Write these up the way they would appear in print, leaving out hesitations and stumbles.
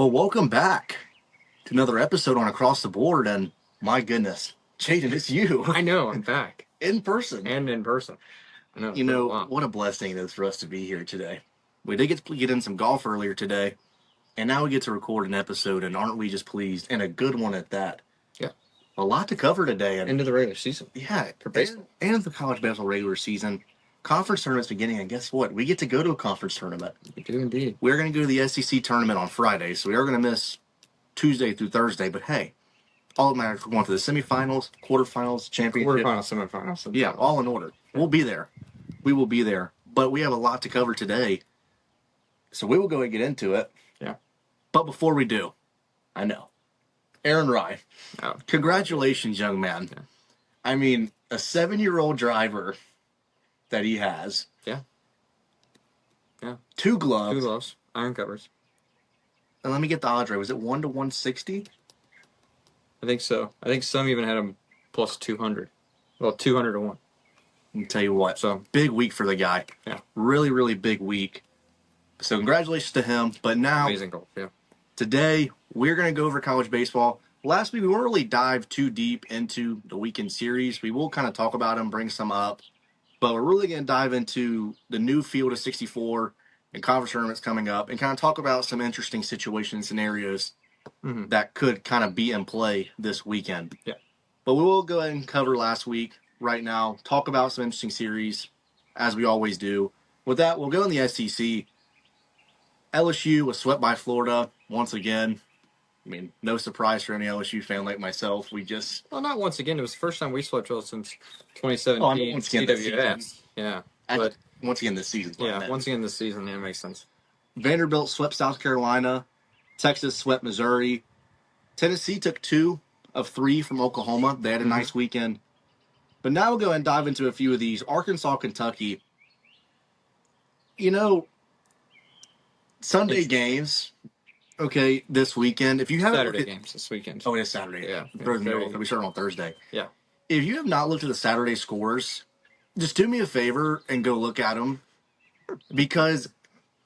Well, welcome back to another episode on Across the Board, and my goodness, Jaden, it's you I know, I'm back. in person. And in person. I know, You it's been a know, while. what a blessing it is for us to be here today. We did get in some golf earlier today, and now we get to record an episode, and aren't we just pleased? And a good one at that. Yeah. A lot to cover today. And End of the regular season. yeah, For baseball. and the college basketball regular season. Conference tournament's beginning, and guess what? We get to go to a conference tournament. We do indeed. We're going to go to the SEC tournament on Friday, so we are going to miss Tuesday through Thursday, but hey, all that matters, we're going to the semifinals, quarterfinals, championship. Quarterfinals, semifinals. Yeah, all in order. We'll be there. We will be there. But we have a lot to cover today, so we will go and get into it. Yeah. But before we do, I know, Aaron Rye, Oh. congratulations, young man. Yeah. I mean, a 7-year-old driver that he has. Yeah. Yeah. 2 gloves. 2 gloves. Iron covers. And let me get the odds right. Was it 1 to 160? I think so. I think some even had him plus 200. Well, 200 to 1. I'll tell you what. So, big week for the guy. Yeah. Really, really big week. So congratulations to him. But now, amazing golf, yeah. Today, we're going to go over college baseball. Last week, we won't really dive too deep into the weekend series. We will kind of talk about them, bring some up. But we're really going to dive into the new field of 64 and conference tournaments coming up and kind of talk about some interesting situation scenarios that could kind of be in play this weekend. Yeah. But we will go ahead and cover last week right now, talk about some interesting series, as we always do. With that, we'll go in the SEC. LSU was swept by Florida once again. I mean, no surprise for any LSU fan like myself. Well, not once again. It was the first time we swept y'all since 2017. Oh, I mean, once again this CWS. season. Yeah. But once again this season. Yeah, once again this season. Yeah, it makes sense. Vanderbilt swept South Carolina. Texas swept Missouri. Tennessee took 2 of 3 from Oklahoma. They had a nice weekend. But now we'll go and dive into a few of these. Arkansas, Kentucky. You know, Sunday games, okay, this weekend. If you haven't Saturday games this weekend. Oh, it is Saturday. Yeah. We start on Thursday. Yeah. If you have not looked at the Saturday scores, just do me a favor and go look at them, because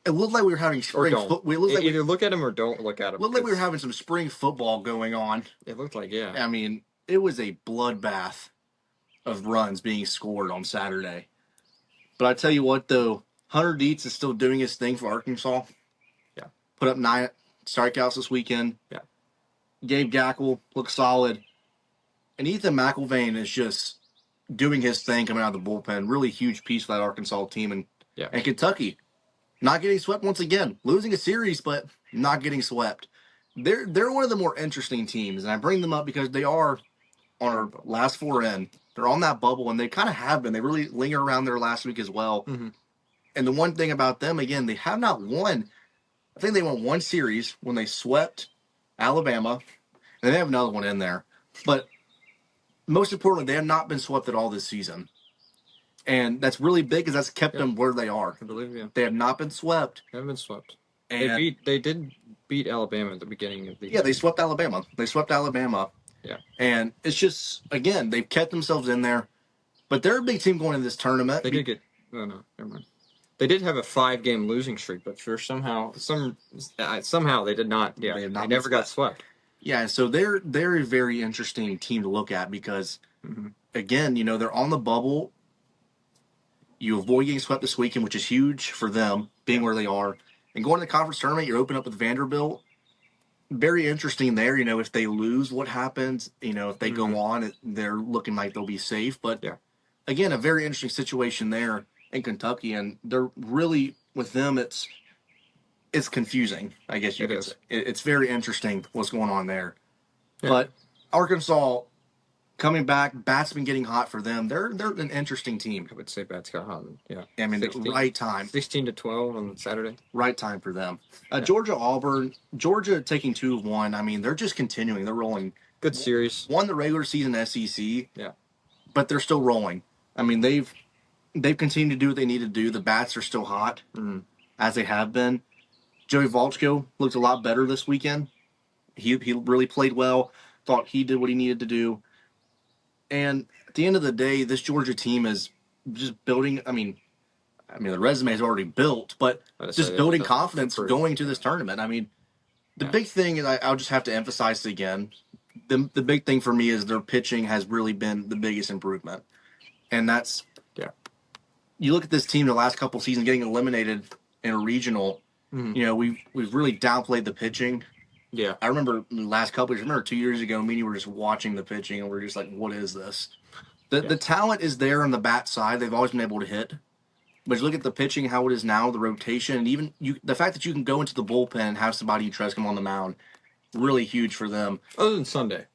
it looked like we were having spring football. Either look at them or don't look at them. It looked like we were having some spring football going on. It looked like, yeah. I mean, it was a bloodbath of runs being scored on Saturday. But I tell you what, though, Hunter Dietz is still doing his thing for Arkansas. Yeah. Put up 9 strikeouts this weekend. Yeah. Gabe Gackle looked solid. And Ethan McIlvain is just doing his thing coming out of the bullpen. Really huge piece for that Arkansas team. And Kentucky, not getting swept once again. Losing a series, but not getting swept. They're one of the more interesting teams, and I bring them up because they are on our last 4 in. They're on that bubble, and they kind of have been. They really linger around there last week as well. Mm-hmm. And the one thing about them, again, they have not won. I think they won 1 series when they swept Alabama, and they have another one in there. But most importantly, they have not been swept at all this season. And that's really big because that's kept them where they are. I believe, yeah. They have not been swept. They haven't been swept. And they did beat Alabama at the beginning of the year. Yeah, they swept Alabama. Yeah. And it's just, again, they've kept themselves in there. But they're a big team going into this tournament. They did get – no, never mind. They did have a 5-game losing streak, but somehow they did not – yeah, they never got swept. Yeah, so they're a very interesting team to look at because, again, you know, they're on the bubble. You avoid getting swept this weekend, which is huge for them, being where they are. And going to the conference tournament, you're open up with Vanderbilt. Very interesting there. You know, if they lose, what happens? You know, if they go on, they're looking like they'll be safe. But, again, a very interesting situation there in Kentucky. And they're really, with them, it's confusing, I guess you could say. It's very interesting what's going on there. Yeah. But Arkansas coming back, Bat's been getting hot for them. They're an interesting team. I would say Bat's got hot. Yeah. I mean, 16, right time. 16-12 on Saturday. Right time for them. Georgia, Auburn. Georgia taking 2 of 1. I mean, they're just continuing. They're rolling. Good series. Won the regular season SEC. Yeah. But they're still rolling. I mean, they've continued to do what they need to do. The Bats are still hot, as they have been. Joey Volchko looked a lot better this weekend. He really played well. Thought he did what he needed to do. And at the end of the day, this Georgia team is just building. I mean, the resume is already built, but just building confidence going to this tournament. I mean, The big thing is I'll just have to emphasize it again. The big thing for me is their pitching has really been the biggest improvement, and that's Yeah. You look at this team the last couple seasons getting eliminated in a regional. Mhm. You know, we've really downplayed the pitching. Yeah. I remember the last couple years. I remember 2 years ago, me and you were just watching the pitching, and we're just like, "What is this?" The talent is there on the bat side. They've always been able to hit. But you look at the pitching, how it is now, the rotation, and even the fact that you can go into the bullpen and have somebody you trust come on the mound, really huge for them. Other than Sunday.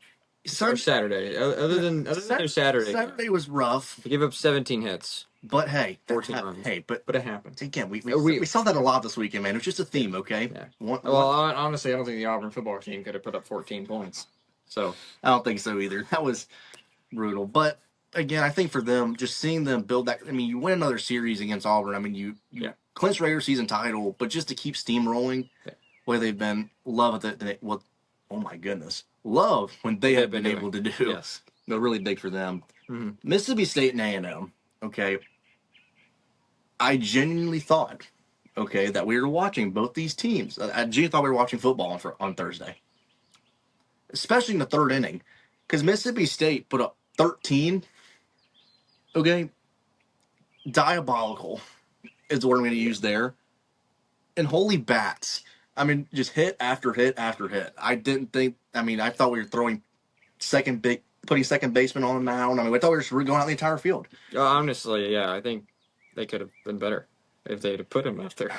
Or Saturday. Other than their Saturday. Saturday was rough. They gave up 17 hits. But hey, 14 runs. Hey, but it happened. Again, we saw that a lot this weekend, man. It was just a theme, okay? Yeah. Well, honestly, I don't think the Auburn football team could have put up 14 points. So I don't think so either. That was brutal. But again, I think for them, just seeing them build that. I mean, you win another series against Auburn. I mean, you clinch regular season title, but just to keep steamrolling, where they've been, love it. Well, oh my goodness, love when they have been able to do. Yes, they're really big for them. Mm-hmm. Mississippi State and A&M. Okay, I genuinely thought, that we were watching both these teams. I genuinely thought we were watching football on Thursday, especially in the third inning, because Mississippi State put up 13. Okay, diabolical is the word I'm going to use there. And holy bats. I mean, just hit after hit after hit. I didn't think, I thought we were throwing putting second baseman on the mound. I thought we were just going out the entire field. Honestly, yeah, I think they could have been better if they'd have put him out there.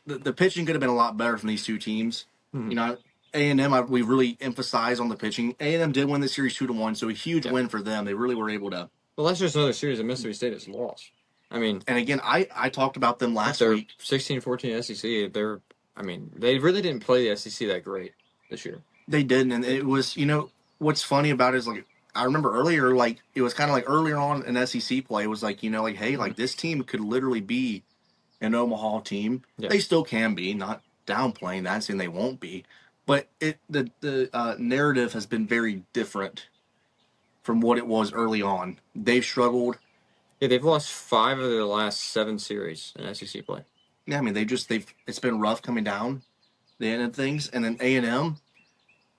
The pitching could have been a lot better from these two teams. Mm-hmm. A&M, we really emphasize on the pitching. A&M did win the series 2-1, so a huge win for them. They really were able to. Well, that's just another series that Mississippi State has lost. And again, I talked about them last week. 16-14 SEC. They really didn't play the SEC that great this year. They didn't, and it was, what's funny about it is, I remember earlier, it was kind of earlier on in SEC play, it was hey, this team could literally be an Omaha team. Yeah. They still can be, not downplaying that, saying they won't be. But the narrative has been very different from what it was early on. They've struggled. Yeah, they've lost 5 of their last 7 series in SEC play. Yeah, it's been rough coming down the end of things. And then A&M,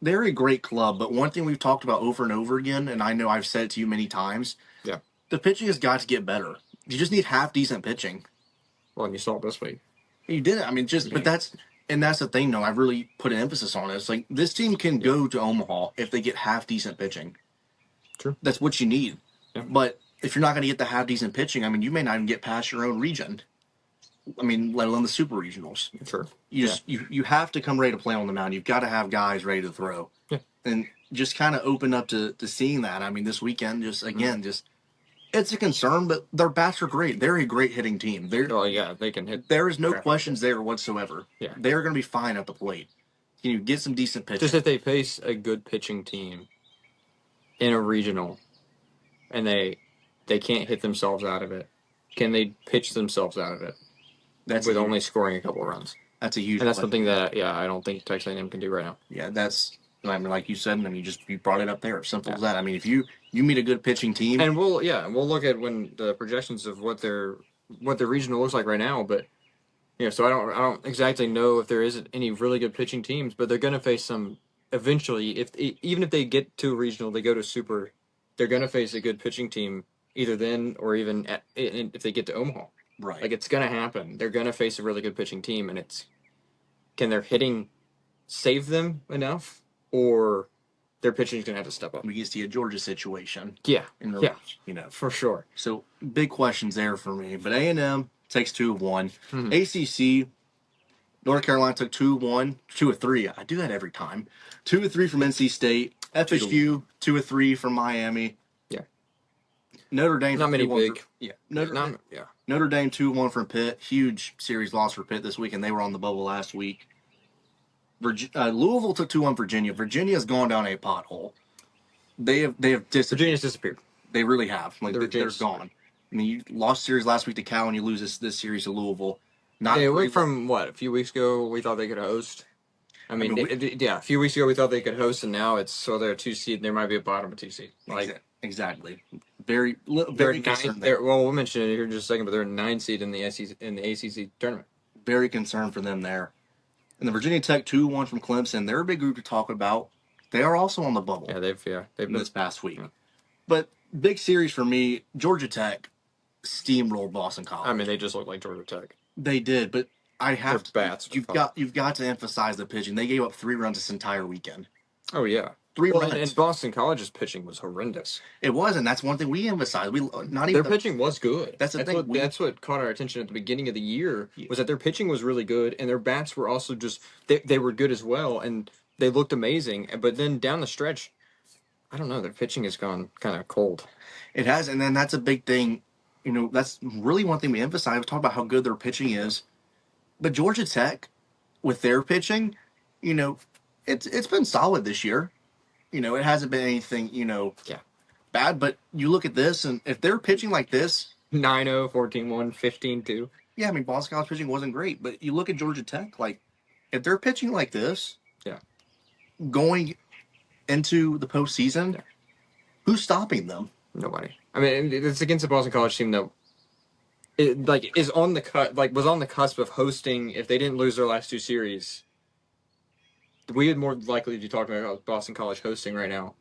they're a great club. But one thing we've talked about over and over again, and I know I've said it to you many times, the pitching has got to get better. You just need half-decent pitching. Well, and you saw it this week. You did it. But that's the thing, though. I really put an emphasis on it. It's this team can go to Omaha if they get half-decent pitching. True. That's what you need. Yeah. But if you're not going to get the half-decent pitching, you may not even get past your own region. Let alone the super regionals. Sure. You have to come ready to play on the mound. You've got to have guys ready to throw. Yeah. And just kind of open up to seeing that. This weekend, it's a concern, but their bats are great. They're a great hitting team. They can hit. There is no questions there whatsoever. Yeah. They're going to be fine at the plate. Can you get some decent pitching? Just if they face a good pitching team in a regional, and they can't hit themselves out of it, can they pitch themselves out of it? With only scoring a couple of runs. That's a huge. And that's something that I don't think Texas A&M can do right now. Yeah, that's. Like you said, you brought it up there. Simple as that. If you meet a good pitching team, and we'll look at when the projections of what their regional looks like right now. But so I don't exactly know if there isn't any really good pitching teams, but they're going to face some eventually. Even if they get to a regional, they go to super, they're going to face a good pitching team either then or even if they get to Omaha. Right. It's going to happen. They're going to face a really good pitching team, and can their hitting save them enough? Or their pitching's going to have to step up. We can see a Georgia situation. Yeah. For sure. So, big questions there for me. But A&M takes 2 of 1. Mm-hmm. ACC, North Carolina took 2-1, 2 of 3. I do that every time. 2 of 3 from NC State. FSU, 2 of 3 from Miami. Yeah. Notre Dame. Not many big. Notre Dame 2-1 from Pitt. Huge series loss for Pitt this week, and they were on the bubble last week. Louisville took 2-1 Virginia. Virginia has gone down a pothole. They have disappeared. Virginia's disappeared. They really have. They're gone. You lost series last week to Cal, and you lose this series to Louisville. Went from what a few weeks ago we thought they could host. A few weeks ago we thought they could host, and now they're a 2 seed. And there might be a bottom of 2 seed. Exactly. Very concerned. Well, we'll mention it here in just a second, but they're a 9 seed in the ACC tournament. Very concerned for them there. And the Virginia Tech 2-1 from Clemson, they're a big group to talk about. They are also on the bubble Yeah, they've been this past week. Yeah. But big series for me, Georgia Tech steamrolled Boston College. I mean, they just look like Georgia Tech. They did, but I have Their bats. you've got to emphasize the pitching. They gave up 3 runs this entire weekend. Oh yeah, 3 well, runs. and Boston College's pitching was horrendous. It was, and that's one thing we emphasize. We not even Their pitching was good. That's the thing. That's what caught our attention at the beginning of the year Yeah. was that their pitching was really good, and their bats were also just they were good as well, and they looked amazing. But then down the stretch, I don't know, their pitching has gone kind of cold. It has, and then that's a big thing. You know, that's really one thing we emphasize. We talk about how good their pitching is, but Georgia Tech, with their pitching, you know, it's been solid this year. You know, it hasn't been anything, Yeah. bad. But you look at this, and if they're pitching like this, 9-0, 14-1, 15-2. yeah, I mean, Boston College pitching wasn't great, but you look at Georgia Tech, like if they're pitching like this, Yeah. going into the postseason, Yeah. who's stopping them? Nobody. I mean, it's against the Boston College team that is on the cut, was on the cusp of hosting. If they didn't lose their last 2 series, we would more likely be talking about Boston College hosting right now,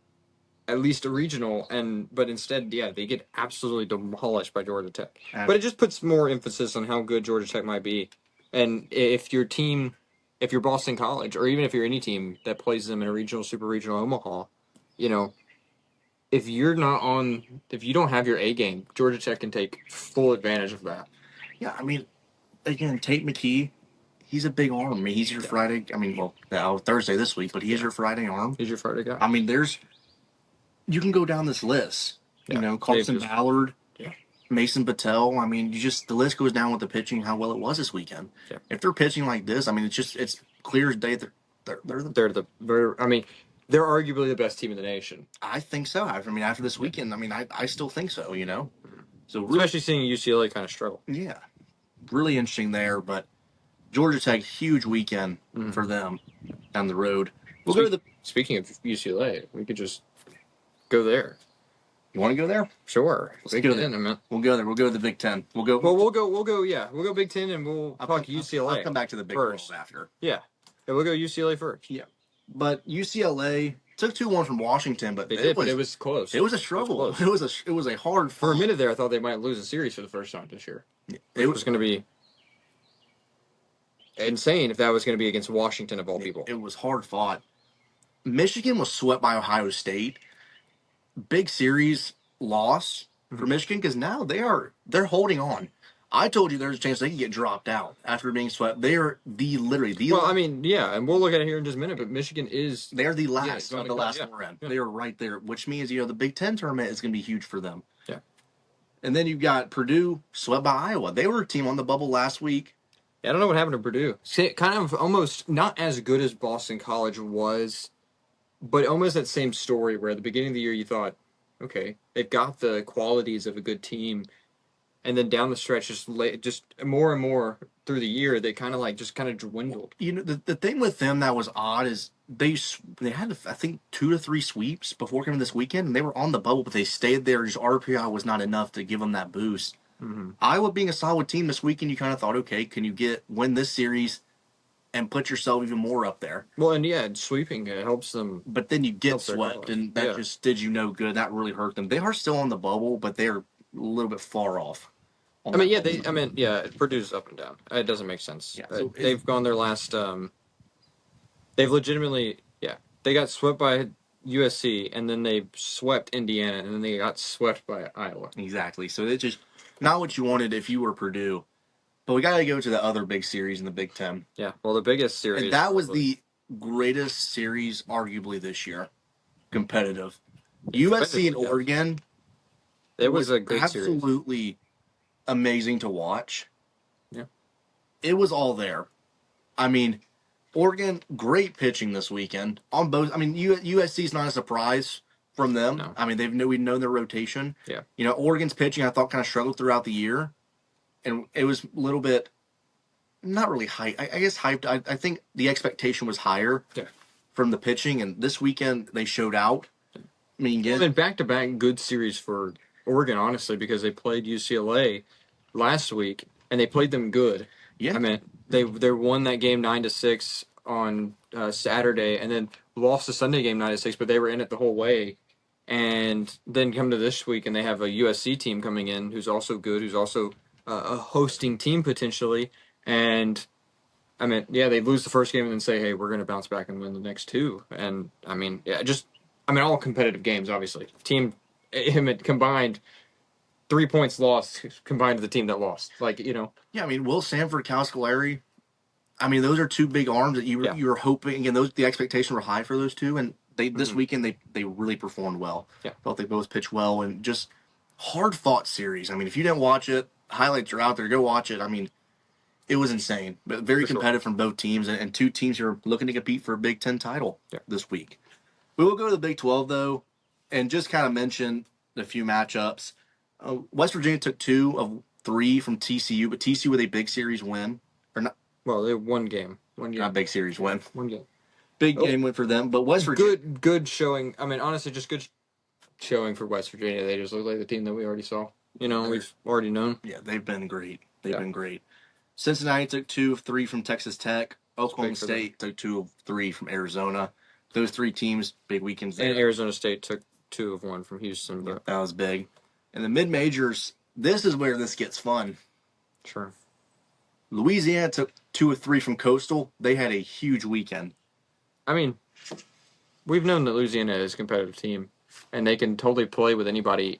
at least a regional. But instead, yeah, they get absolutely demolished by Georgia Tech. But it just puts more emphasis on how good Georgia Tech might be, and if your team, if you're Boston College, or even if you're any team that plays them in a regional, super regional Omaha, you know. If you don't have your A game, Georgia Tech can take full advantage of that. Yeah, I mean, again, Tate McKee, he's a big arm. I mean, he's your Friday. I mean, well, Thursday this week, but he's your Friday arm. He's your Friday guy. I mean, you can go down this list. Yeah. You know, Carson Ballard, Yeah. Mason Patel. I mean, the list goes down with the pitching, how well it was this weekend. Yeah. If they're pitching like this, I mean, it's clear as day. They're arguably the best team in the nation. I think so. I mean, after this weekend, I mean, I still think so. You know, so really, Especially seeing UCLA kind of struggle. yeah, really interesting there. But Georgia Tech, huge weekend for them down the road. We'll go to the. Speaking of UCLA, we could just go there. You want to go there? Sure. Let's go there. We'll go there. We'll go to the Big Ten. We'll go. Well, we'll go. Yeah, we'll go Big Ten, and we'll talk UCLA. I'll come back to the Big 12 after. Yeah, we'll go UCLA first. Yeah, but UCLA took 2-1 from Washington, but it was close. It was a struggle. It was a hard. For a minute there, I thought they might lose a series for the first time this year. It was going to be insane if that was going to be against Washington of all people. It was hard fought. Michigan was swept by Ohio State. Big series loss for Michigan because now they're holding on. I told you there's a chance they could get dropped out after being swept. They are literally the. Well, I mean, yeah, and we'll look at it here in just a minute. But Michigan is they're the last of the last four in. Yeah. They are right there, which means the Big Ten tournament is going to be huge for them. Yeah. And then you've got Purdue swept by Iowa. They were a team on the bubble last week. Yeah, I don't know what happened to Purdue. Kind of almost not as good as Boston College was, but almost that same story where at the beginning of the year you thought, okay, they've got the qualities of a good team, and then down the stretch, just more and more through the year, they kind of dwindled. You know, the thing with them that was odd is they had I think 2 to 3 sweeps before coming this weekend, and they were on the bubble, but they stayed there. Just RPI was not enough to give them that boost. Mm-hmm. Iowa being a solid team this weekend, you kind of thought, okay, can you win this series and put yourself even more up there? Well, and yeah, sweeping helps them. But then you get swept, and that just did you no good. That really hurt them. They are still on the bubble, but they're a little bit far off. Purdue's up and down. It doesn't make sense. Yeah, so they've gone their last. They've legitimately, they got swept by USC, and then they swept Indiana, and then they got swept by Iowa. Exactly. So it's just not what you wanted if you were Purdue. But we got to go to the other big series in the Big Ten. Yeah, well, the biggest series. And that was the greatest series, arguably, this year. Competitive. USC and Oregon. It was a great series. Absolutely amazing to watch. Yeah. It was all there. I mean, Oregon, great pitching this weekend on both. I mean, USC's not a surprise from them. No. I mean, we know their rotation. Yeah. You know, Oregon's pitching, I thought, kind of struggled throughout the year. And it was a little bit, not really hyped. I guess hyped. I think the expectation was higher from the pitching. And this weekend, they showed out. I mean, back-to-back good series for Oregon, honestly, because they played UCLA last week, and they played them good. Yeah. I mean, they won that game 9-6. on Saturday, and then lost the Sunday game 9-6, but they were in it the whole way. And then come to this week, and they have a USC team coming in who's also good, who's also a hosting team potentially. And I mean, yeah, they lose the first game and then say, "Hey, we're going to bounce back and win the next two." And I mean, yeah, all competitive games, obviously. Team him combined 3 points lost combined to the team that lost. Like, Yeah, I mean, Will Sanford, Cal Scolari. I mean, those are two big arms that Yeah. you were hoping. Again, the expectations were high for those two, and this Mhm. weekend they really performed well. Yeah. Felt they both pitched well, and just hard fought series. I mean, if you didn't watch it, highlights are out there. Go watch it. I mean, it was insane, but very For sure. competitive from both teams, and two teams who are looking to compete for a Big Ten title Yeah. this week. We will go to the Big 12 though, and just kind of mention a few matchups. West Virginia took 2 of 3 from TCU, but TCU with a big series win, or not? Well, they one game. Not big series win. One game. Big game win for them, but West Virginia. Good showing. I mean, honestly, just good showing for West Virginia. They just look like the team that we already saw. We've already known. Yeah, they've been great. They've been great. Cincinnati took 2 of 3 from Texas Tech. Oklahoma State took 2 of 3 from Arizona. Those 3 teams, big weekends there. And Arizona State took 2 of 1 from Houston. But that was big. And the mid majors, this is where this gets fun. Sure. Louisiana took 2 of 3 from Coastal. They had a huge weekend. I mean, we've known that Louisiana is a competitive team, and they can totally play with anybody,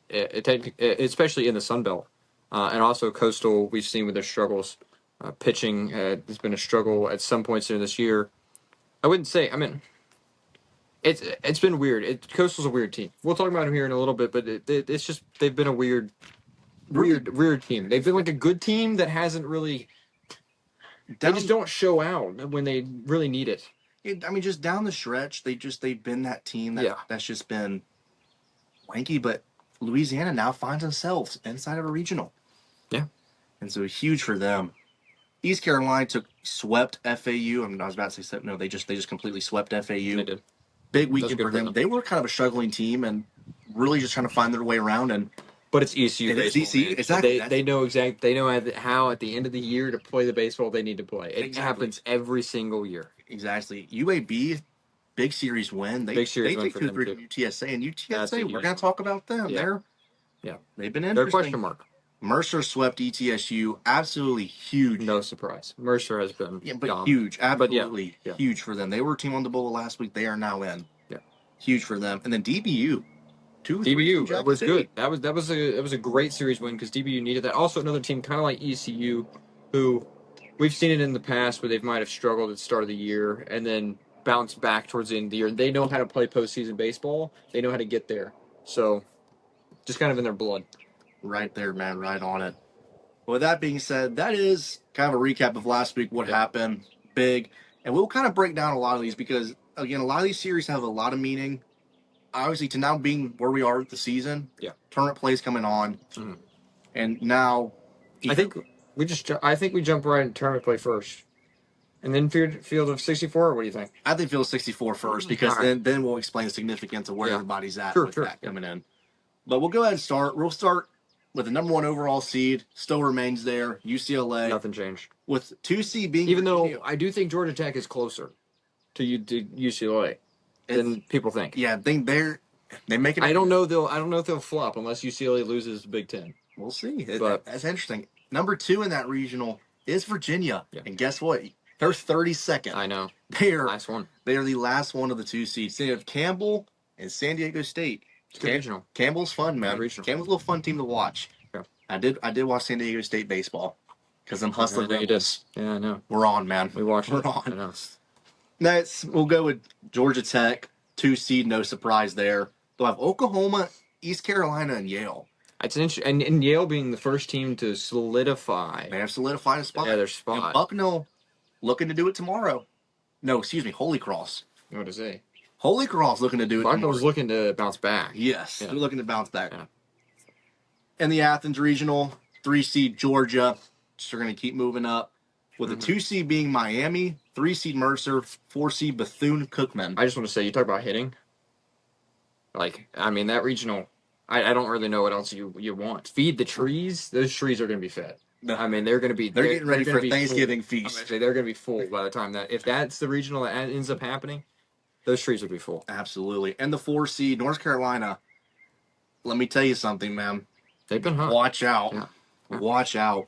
especially in the Sun Belt. And also Coastal, we've seen with their struggles. Pitching has been a struggle at some points in this year. I wouldn't say. I mean, it's been weird. Coastal's a weird team. We'll talk about them here in a little bit, but it's just they've been a weird team. They've been like a good team that hasn't really. They just don't show out when they really need it. I mean, just down the stretch, they've been that team that's just been wanky. But Louisiana now finds themselves inside of a regional. Yeah, and so huge for them. East Carolina swept FAU. I was about to say no, they just completely swept FAU. They did. Big weekend for them. They were kind of a struggling team and really just trying to find their way around. But it's ECU. It's ECU, exactly. They know exactly. They know how at the end of the year to play the baseball they need to play. It happens every single year. Exactly. UAB, big series win. They take 2-3 from UTSA, and UTSA. We're going to talk about them. Yeah. They've been interesting. They're a question mark. Mercer swept ETSU. Absolutely huge. No surprise. Mercer has been gone. Huge. Absolutely huge for them. They were a team on the bowl last week. They are now in. Yeah. Huge for them. And then DBU. DBU was good. That was a great series win because DBU needed that. Also, another team kind of like ECU, who we've seen it in the past where they might have struggled at the start of the year and then bounced back towards the end of the year. They know how to play postseason baseball. They know how to get there. So, just kind of in their blood. Right there, man. Right on it. Well, with that being said, that is kind of a recap of last week, what happened, big. And we'll kind of break down a lot of these because, again, a lot of these series have a lot of meaning. Obviously, to now being where we are with the season, tournament plays coming on, and now I think we jump right into tournament play first, and then field of 64. Or what do you think? I think field of 64 first because then we'll explain the significance of where everybody's at with that coming in. But we'll go ahead and start. We'll start with the number 1 overall seed. Still remains there. UCLA. Nothing changed. With 2 seed being even though I do think Georgia Tech is closer to UCLA. Than people think. Yeah, I think they make it. I don't know if they'll flop unless UCLA loses the Big Ten. We'll see. But that's interesting. Number 2 in that regional is Virginia, and guess what? They're 32nd. I know. Last one. They are the last one of the 2 seeds. They have Campbell and San Diego State. Regional. Campbell's fun, man. Campbell's a little fun team to watch. Yeah. I did watch San Diego State baseball because I'm hustling. Yeah, I know. We're on, man. We watched. We're on. Next, we'll go with Georgia Tech, 2 seed, no surprise there. They'll have Oklahoma, East Carolina, and Yale. It's interesting, and Yale being the first team to solidify. They have solidified a spot. Yeah, their spot. And Bucknell looking to do it tomorrow. No, excuse me, Holy Cross. What to say? Holy Cross looking to do it tomorrow. Bucknell's looking to bounce back. Yes, they're looking to bounce back. Yeah. And the Athens Regional, 3 seed Georgia. They're going to keep moving up. With the 2 seed being Miami, 3 seed Mercer, 4 seed Bethune-Cookman. I just want to say, you talk about hitting. That regional, I don't really know what else you want. Feed the trees. Those trees are going to be fed. No, I mean, they're going to be they're getting ready they're for gonna a be Thanksgiving full. I'm going to feast. say they're going to be full by the time that if that's the regional that ends up happening, those trees would be full. Absolutely. And the 4 seed, North Carolina. Let me tell you something, man. They've been hot. Watch out. Yeah. Yeah. Watch out.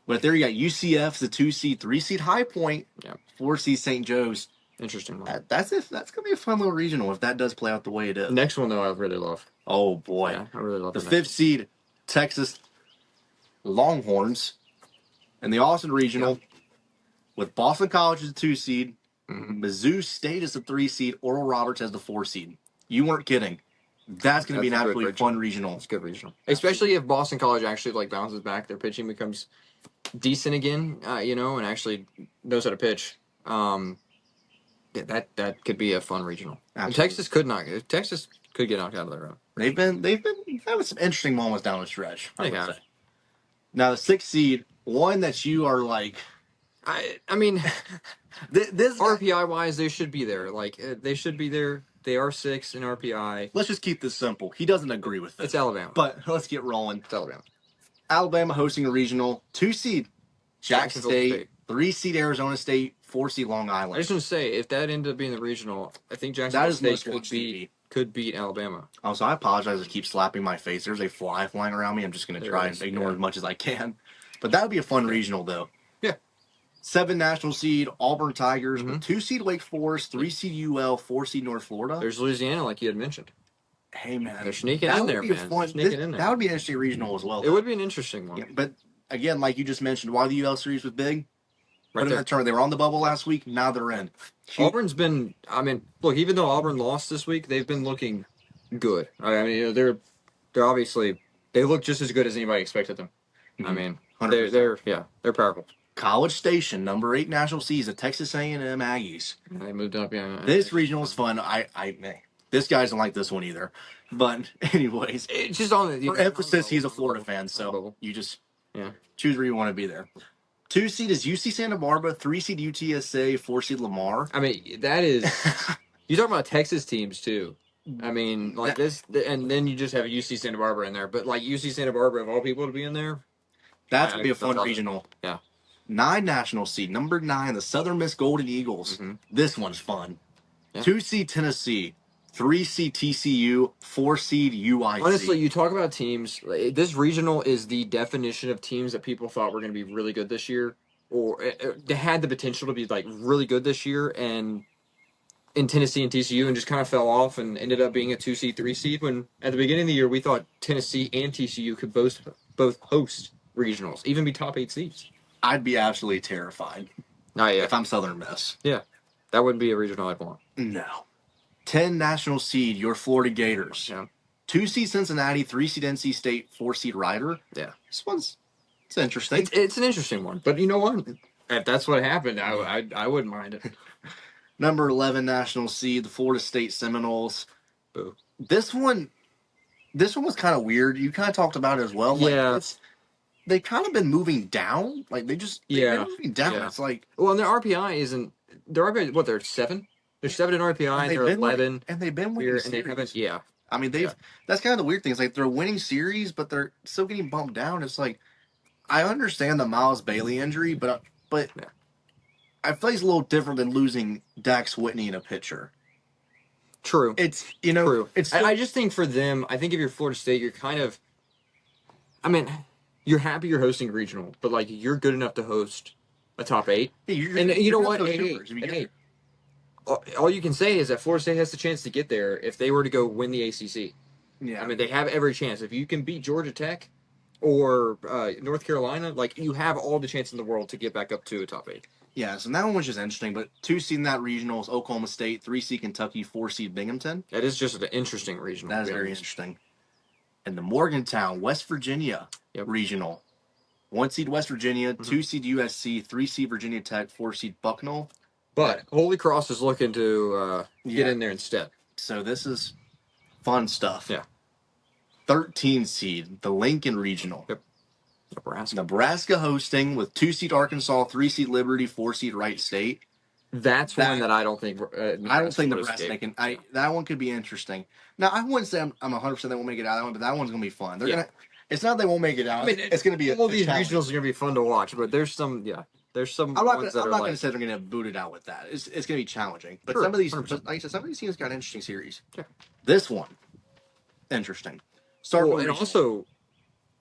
But there you got UCF, the 2 seed, 3 seed High Point, Yeah. 4 seed St. Joe's. Interesting one. That's gonna be a fun little regional if that does play out the way it is. The next one though, I really love. Oh boy, Yeah, I really love the the next 5th seed Texas Longhorns and the Austin Regional with Boston College as the 2 seed, Mizzou State as the 3 seed, Oral Roberts as the 4 seed. You weren't kidding. That's going to be an absolutely fun regional. It's a good regional, especially if Boston College actually like bounces back, their pitching becomes decent again, and actually knows how to pitch. Yeah, that could be a fun regional. And Texas could get knocked out of their own. They've been having some interesting moments down the stretch. They have. Say. Now the 6th seed, one that you are like, I mean, this RPI wise, they should be there. Like they should be there. They are 6 in RPI. Let's just keep this simple. He doesn't agree with this. It's Alabama, but let's get rolling. It's Alabama. Alabama hosting a regional, 2 seed Jackson State, 3 seed Arizona State, 4 seed Long Island. I just want to say, if that ended up being the regional, I think Jacksonville State could beat Alabama. Also, I apologize to keep slapping my face. There's a fly flying around me. I'm just going to try and ignore as much as I can. But that would be a fun regional, though. Yeah. 7 national seed Auburn Tigers, 2 seed Wake Forest, 3 seed UL, 4 seed North Florida. There's Louisiana, like you had mentioned. Hey, man. They're sneaking in there, man. That would be an interesting regional as well. It would be an interesting one. Yeah, but, again, like you just mentioned, why the UL series was big. Right in the tournament. They were on the bubble last week. Now they're in. Auburn's been. I mean, look. Even though Auburn lost this week, they've been looking good. I mean, they're obviously they look just as good as anybody expected them. I mean, 100%. They're powerful. College Station, number 8 national seeds, the Texas A&M Aggies. They moved up. Yeah. This regional is fun. This guy doesn't like this one either. But anyways, it's just on the for emphasis. He's a Florida fan, so you just choose where you want to be there. 2 seed is UC Santa Barbara, 3 seed UTSA, 4 seed Lamar. I mean, that is you talk about Texas teams too. I mean, like this, and then you just have UC Santa Barbara in there. But like UC Santa Barbara, of all people to be in there, that's gonna be a fun regional. Yeah. 9 national seed, number 9, the Southern Miss Golden Eagles. This one's fun. Yeah. 2 seed Tennessee, 3 seed TCU, 4 seed UIC. Honestly, you talk about teams. This regional is the definition of teams that people thought were going to be really good this year, or they had the potential to be like really good this year, and in Tennessee and TCU, and just kind of fell off and ended up being a 2 seed, 3 seed. When at the beginning of the year we thought Tennessee and TCU could both host regionals, even be top 8 seeds. I'd be absolutely terrified. If I'm Southern Miss. Yeah, that wouldn't be a regional I'd want. No. 10 national seed, your Florida Gators. Yeah. 2 seed Cincinnati, 3 seed NC State, 4 seed Rider. Yeah. It's interesting. It's an interesting one. But you know what? If that's what happened, I wouldn't mind it. Number 11 national seed, the Florida State Seminoles. Boo. This one was kind of weird. You kind of talked about it as well. Yeah. They've kind of been moving down. Like, they've been moving down. Yeah. It's like... Well, and their RPI isn't... Their RPI, what, they're 7? They're 7 in RPI, and they're 11. And they've been winning series. And they haven't... Yeah. I mean, that's kind of the weird thing. It's like they're winning series, but they're still getting bumped down. It's like, I understand the Miles Bailey injury, but I feel it's a little different than losing Dax Whitney in a pitcher. True. It's, true. It's I just think for them, I think if you're Florida State, you're kind of... I mean... You're happy you're hosting regional, but like you're good enough to host a top 8. And you know what? Hey, all you can say is that Florida State has the chance to get there if they were to go win the ACC. Yeah. I mean, they have every chance. If you can beat Georgia Tech or North Carolina, like you have all the chance in the world to get back up to a top 8. Yeah, so that one was just interesting. But 2 seed in that regional is Oklahoma State, 3 seed Kentucky, 4 seed Binghamton. That is just an interesting regional. That is very interesting. And the Morgantown, West Virginia regional. 1 seed West Virginia, 2 seed USC, 3 seed Virginia Tech, 4 seed Bucknell. But Holy Cross is looking to get in there instead. So this is fun stuff. Yeah. 13 seed, the Lincoln regional. Yep. Nebraska hosting with 2 seed Arkansas, 3 seed Liberty, 4 seed Wright State. That's one that I don't think. I don't think Nebraska can. That one could be interesting. Now I wouldn't say I'm 100% they won't make it out of that one, but that one's gonna be fun. It's not they won't make it out. I mean, it's going to be all a these challenge. regionals are going to be fun to watch, but there's some ones that I'm are not like going to say they're going to boot it out with that. It's going to be challenging. But sure, some of these, 100%. but like I said, some of these teams got interesting series. Yeah. This one, interesting. Start Well, with and regional. also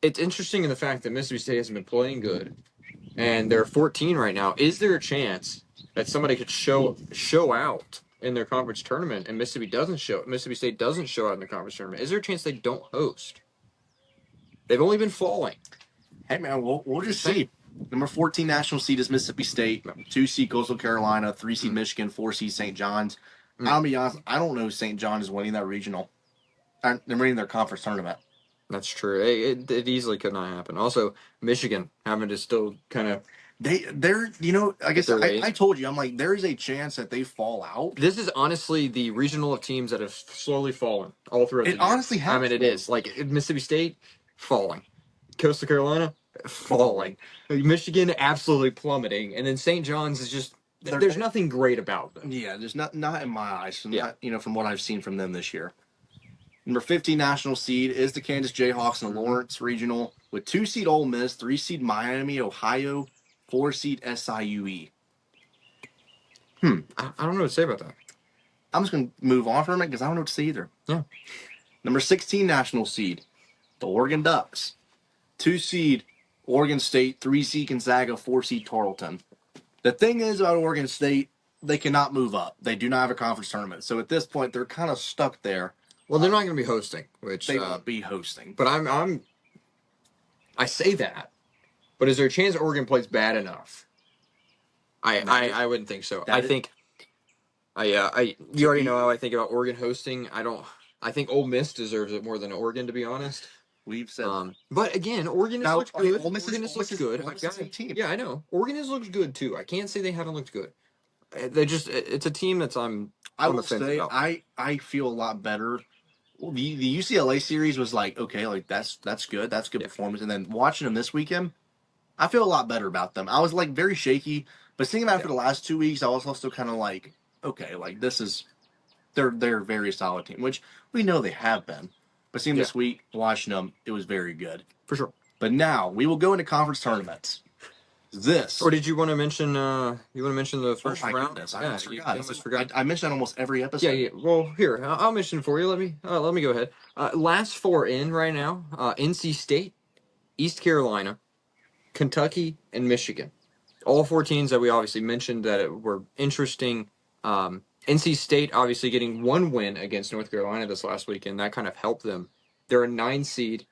it's interesting in the fact that Mississippi State hasn't been playing good, and they're 14 right now. Is there a chance that somebody could show out in their conference tournament, and Mississippi State doesn't show out in the conference tournament? Is there a chance they don't host? They've only been falling. Hey man, we'll just saying. see. Number 14 national seed is Mississippi State. No. 2 seed Coastal Carolina. 3 seed Mm. Michigan. 4 seed St. John's. Mm. I'll be honest. I don't know if St. John is winning that regional. They're winning their conference tournament. That's true. It easily could not happen. Also, Michigan having to still kind of They're I guess I told you I'm like there is a chance that they fall out. This is honestly the regional of teams that have slowly fallen all throughout the year. It honestly has. I mean, it is like Mississippi State falling, Coastal Carolina falling, Michigan absolutely plummeting, and then St. John's is just there's nothing great about them. Yeah, there's not in my eyes. Yeah. Not, from what I've seen from them this year. Number 15 national seed is the Kansas Jayhawks in the Lawrence Regional with 2 seed Ole Miss, 3 seed Miami, Ohio, 4 seed SIUE. I don't know what to say about that. I'm just going to move on from it because I don't know what to say either. Yeah. Number 16 national seed, the Oregon Ducks. 2 seed Oregon State, 3 seed Gonzaga, 4 seed Tarleton. The thing is about Oregon State, they cannot move up. They do not have a conference tournament. So at this point, they're kind of stuck there. Well, they're not going to be hosting, which they won't be hosting. But I say that, but is there a chance Oregon plays bad enough? I wouldn't think so. I think you already know how I think about Oregon hosting. I think Ole Miss deserves it more than Oregon, to be honest. We've said but again, Oregon has looked good. Oregon has looked good. Yeah, I know. Oregon has looked good too. I can't say they haven't looked good. It's a team that's I will say I feel a lot better. The UCLA series was like, okay, like that's good. That's good performance. And then watching them this weekend, I feel a lot better about them. I was like very shaky, but seeing them after the last 2 weeks, I was also kind of like, okay, like they're a very solid team, which we know they have been. But seeing this week, watching them, it was very good. For sure. But now we will go into conference tournaments. Or did you want to mention? The first round? Goodness, I almost forgot. I mentioned almost every episode. Yeah. Well, here I'll mention it for you. Let me go ahead. Last 4 in right now: NC State, East Carolina, Kentucky, and Michigan. All 4 teams that we obviously mentioned that were interesting. NC State obviously getting 1 win against North Carolina this last weekend. That kind of helped them. They're a 9 seed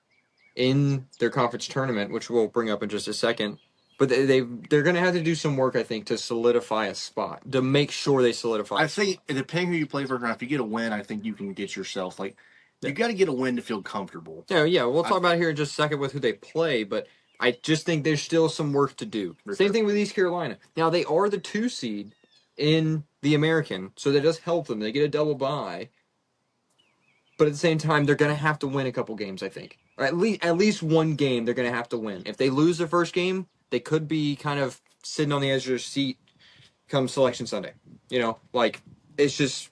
in their conference tournament, which we'll bring up in just a second. But they're going to have to do some work, I think, to solidify a spot, to make sure they solidify. I think, depending who you play for, if you get a win, I think you can get yourself, you got to get a win to feel comfortable. Yeah. We'll talk about it here in just a second with who they play, but I just think there's still some work to do. Same thing with East Carolina. Now, they are the 2 seed in the American, so that does help them. They get a double bye. But at the same time, they're going to have to win a couple games, I think. Or at least 1 game they're going to have to win. If they lose their first game, they could be kind of sitting on the edge of their seat come Selection Sunday. It's just...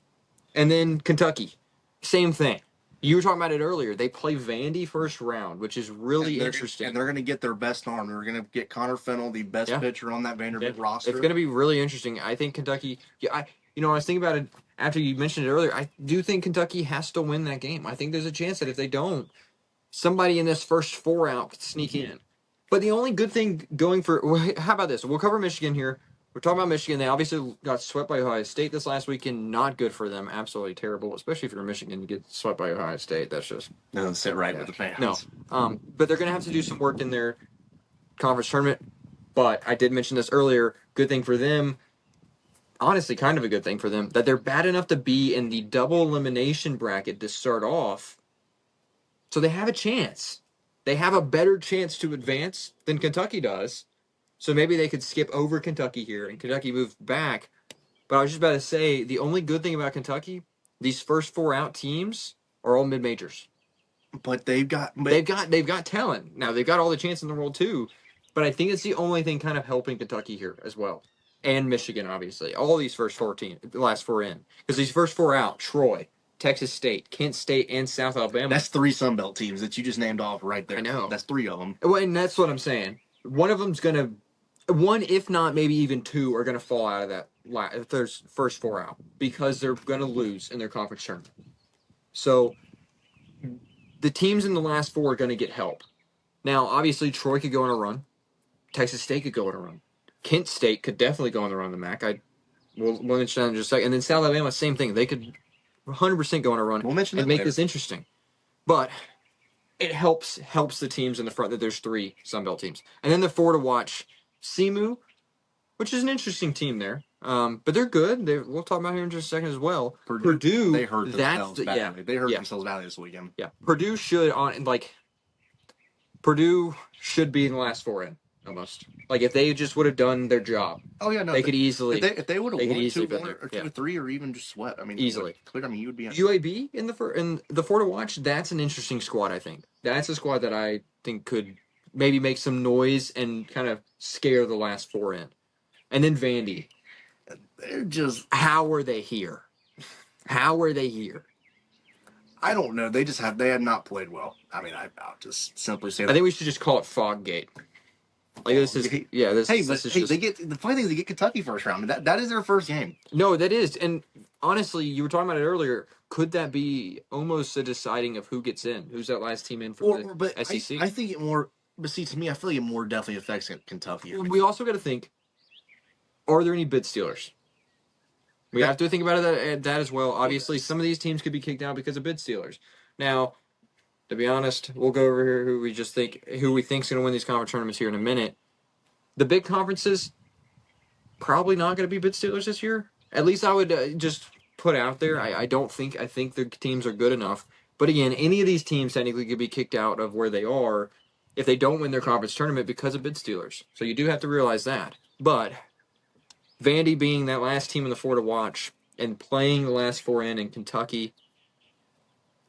And then Kentucky, same thing. You were talking about it earlier. They play Vandy first round, which is really interesting. And they're going to get their best arm. They're going to get Connor Fennell, the best pitcher on that Vanderbilt roster. It's going to be really interesting. I think Kentucky... I was thinking about it after you mentioned it earlier. I do think Kentucky has to win that game. I think there's a chance that if they don't, somebody in this first 4 out could sneak in. But the only good thing going for... How about this? We'll cover Michigan here. We're talking about Michigan. They obviously got swept by Ohio State this last weekend. Not good for them. Absolutely terrible. Especially if you're Michigan, you get swept by Ohio State. That's just... Doesn't sit right with the fans. No. But they're going to have to do some work in their conference tournament. But I did mention this earlier. Good thing for them. Honestly, kind of a good thing for them. That they're bad enough to be in the double elimination bracket to start off. So they have a chance. They have a better chance to advance than Kentucky does. So maybe they could skip over Kentucky here and Kentucky move back. But I was just about to say, the only good thing about Kentucky, these first 4 out teams are all mid-majors. But they've got talent. Now, they've got all the chance in the world too. But I think it's the only thing kind of helping Kentucky here as well. And Michigan, obviously. All these first 4 teams, the last 4 in. Because these first 4 out, Troy, Texas State, Kent State, and South Alabama. That's 3 Sun Belt teams that you just named off right there. I know. That's 3 of them. Well, and that's what I'm saying. One of them's gonna, one if not maybe even two are gonna fall out of that. If there's first 4 out because they're gonna lose in their conference tournament. So the teams in the last 4 are gonna get help. Now, obviously, Troy could go on a run. Texas State could go on a run. Kent State could definitely go on the run in the MAC. We'll mention that in just a second. And then South Alabama, same thing. They could 100% go on a run We'll mention and that make later. this interesting. But it helps the teams in the front that there's 3 Sun Belt teams. And then the 4 to watch, SEMO, which is an interesting team there. But they're good. We'll talk about here in just a second as well. Purdue, they hurt themselves badly. Yeah, they hurt themselves badly this weekend. Yeah, Purdue should Purdue should be in the last 4 in almost. Like if they just would have done their job. Oh yeah, no, they could easily. If they would have won 2 or 2 or 3 or even just swept. I mean, easily. You would be UAB in the 4 to watch. That's an interesting squad. I think that's a squad that I think could maybe make some noise and kind of scare the last 4 in. And then Vandy. They're just. How are they here? How are they here? I don't know. They have not played well. I mean, I'll just simply say that. I think we should just call it Foggate. Like this is this is just... they get the funny thing is they get Kentucky first round. That is their first game. No, that is, and honestly, you were talking about it earlier. Could that be almost a deciding of who gets in? Who's that last team in for the SEC? I think it more. But see, to me, I feel like it more definitely affects Kentucky. We also got to think: are there any bid stealers? We have to think about that as well. Obviously, some of these teams could be kicked out because of bid stealers. Now, to be honest, we'll go over here who we think is going to win these conference tournaments here in a minute. The big conferences probably not going to be bid stealers this year. At least I would just put out there. I think the teams are good enough. But again, any of these teams technically could be kicked out of where they are if they don't win their conference tournament because of bid stealers. So you do have to realize that. But Vandy being that last team in the 4 to watch and playing the last 4 in Kentucky,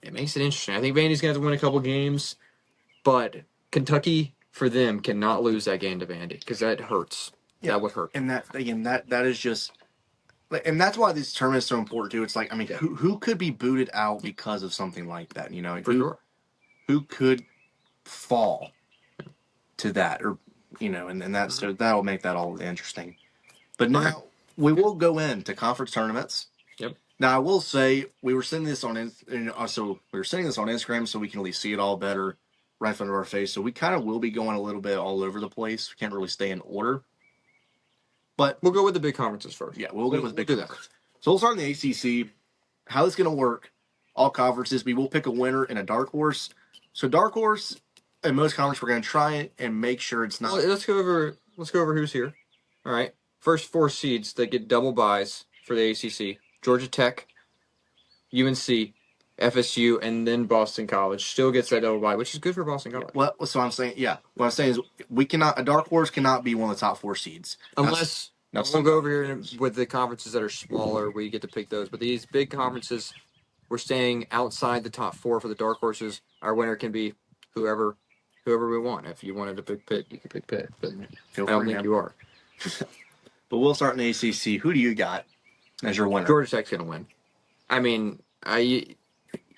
it makes it interesting. I think Vandy's going to have to win a couple games, but Kentucky, for them, cannot lose that game to Vandy because that hurts. Yeah. That would hurt. And that is just, and that's why this tournament is so important too. It's like, I mean, who could be booted out because of something like that? You know, sure. Who could fall to that, or and that's so that'll make that all interesting. But now we will go into conference tournaments. Yep. Now I will say we were sending this on Instagram so we can at least see it all better right in front of our face. So we kind of will be going a little bit all over the place. We can't really stay in order. But we'll go with the big conferences first. Yeah, we'll go with the big conferences. So we'll start in the ACC. How it's going to work? All conferences. We will pick a winner and a dark horse. So dark horse in most conferences, we're going to try it and make sure it's not. Well, let's go over who's here. All right. First 4 seeds that get double byes for the ACC: Georgia Tech, UNC, FSU, and then Boston College. Still gets that double bye, which is good for Boston College. Well, so I'm saying, what I'm saying is a dark horse cannot be one of the top 4 seeds unless. We'll go over here with the conferences that are smaller. We get to pick those, but these big conferences, we're staying outside the top 4 for the dark horses. Our winner can be whoever we want. If you wanted to pick Pitt, you can pick Pitt, but I don't think you are. But we'll start in the ACC. Who do you got as your winner? Georgia Tech's going to win. I mean,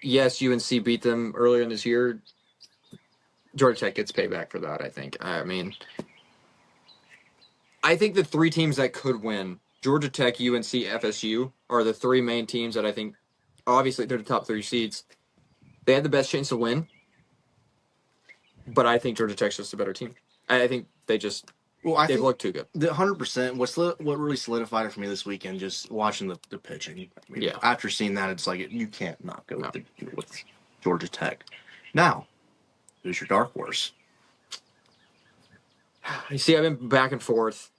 yes, UNC beat them earlier in this year. Georgia Tech gets payback for that, I think. I think the 3 teams that could win, Georgia Tech, UNC, FSU, are the 3 main teams that I think, obviously, they're the top 3 seeds. They had the best chance to win, but I think Georgia Tech's just a better team. I think they've looked too good. The 100%. What really solidified it for me this weekend, just watching the pitching. I mean, after seeing that, it's like you can't not go with Georgia Tech. Now, who's your dark horse? You see, I've been back and forth.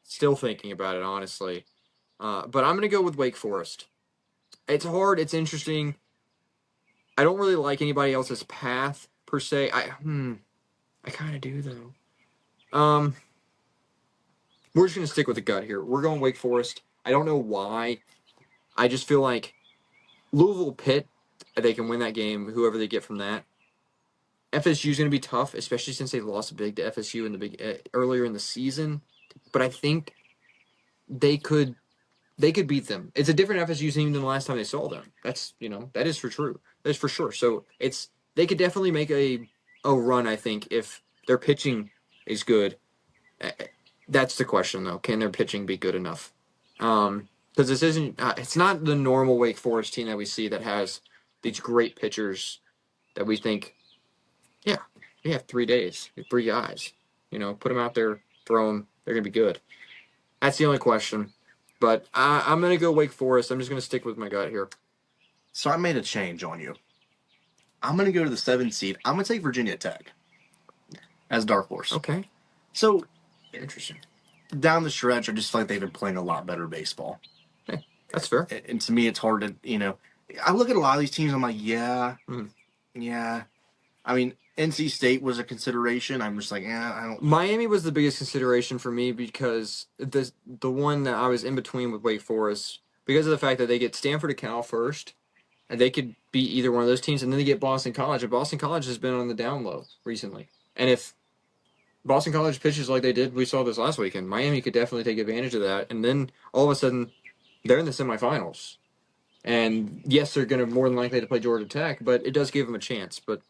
Still thinking about it, honestly. But I'm going to go with Wake Forest. It's hard. It's interesting. I don't really like anybody else's path, per se. I kind of do, though. We're just going to stick with the gut here. We're going Wake Forest. I don't know why. I just feel like Louisville Pitt, they can win that game, whoever they get from that. FSU is going to be tough, especially since they lost big to FSU earlier in the season. But I think they could they could beat them. It's a different FSU team than the last time they saw them. That's that is for true. That is for sure. So they could definitely make a run. I think if their pitching is good. That's the question though. Can their pitching be good enough? Because this isn't. It's not the normal Wake Forest team that we see that has these great pitchers that we think, yeah, we have 3 days, 3 guys. Put them out there, throw them. They're gonna be good. That's the only question. But I'm gonna go Wake Forest. I'm just gonna stick with my gut here. So I made a change on you. I'm going to go to the 7th seed. I'm going to take Virginia Tech as dark horse. Okay. So Interesting. down the stretch, I just feel like they've been playing a lot better baseball. Hey, that's fair. And to me, it's hard to, I look at a lot of these teams, I'm like, yeah. I mean, NC State was a consideration. I'm just like, I don't. Miami was the biggest consideration for me because the one that I was in between with Wake Forest because of the fact that they get Stanford or Cal first, and they could beat either one of those teams, and then they get Boston College, and Boston College has been on the down low recently. And if Boston College pitches like they did, we saw this last weekend, Miami could definitely take advantage of that, and then all of a sudden they're in the semifinals. And yes, they're going to more than likely to play Georgia Tech, but it does give them a chance. But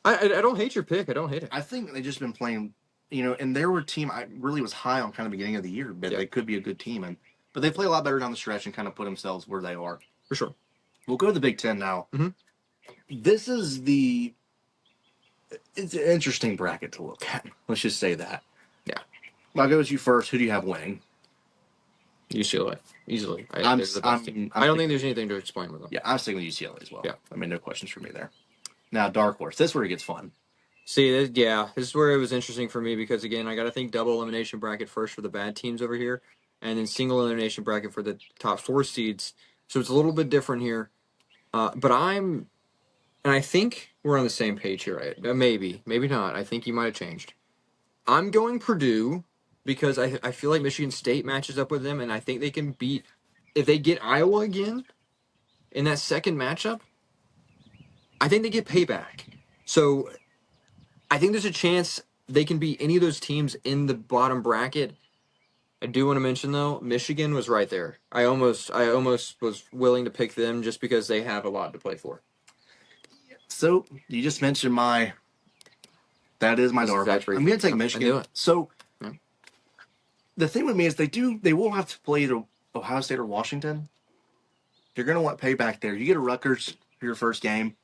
I don't hate your pick. I don't hate it. I think they've just been playing, and they were a team I really was high on kind of beginning of the year, but they could be a good team. But they play a lot better down the stretch and kind of put themselves where they are. For sure. We'll go to the Big Ten now. Mm-hmm. This is it's an interesting bracket to look at. Let's just say that. Yeah. I'll go with you first. Who do you have winning? UCLA, easily. I I'm don't think there's anything to explain with them. Yeah, I'm sticking with UCLA as well. Yeah. I mean, no questions for me there. Now, dark horse. This is where it gets fun. See, this is where it was interesting for me because, again, I got to think double elimination bracket first for the bad teams over here, and then single elimination bracket for the top 4 seeds. So it's a little bit different here. But and I think we're on the same page here. Right? Maybe not. I think you might have changed. I'm going Purdue because I feel like Michigan State matches up with them, and I think they can beat, if they get Iowa again in that second matchup, I think they get payback. So I think there's a chance they can beat any of those teams in the bottom bracket. I do want to mention though, Michigan was right there. I almost was willing to pick them just because they have a lot to play for. So you just mentioned that is my dark horse. I'm going to take Michigan. So the thing with me is they will have to play either Ohio State or Washington. You're going to want payback there. You get a Rutgers for your first game.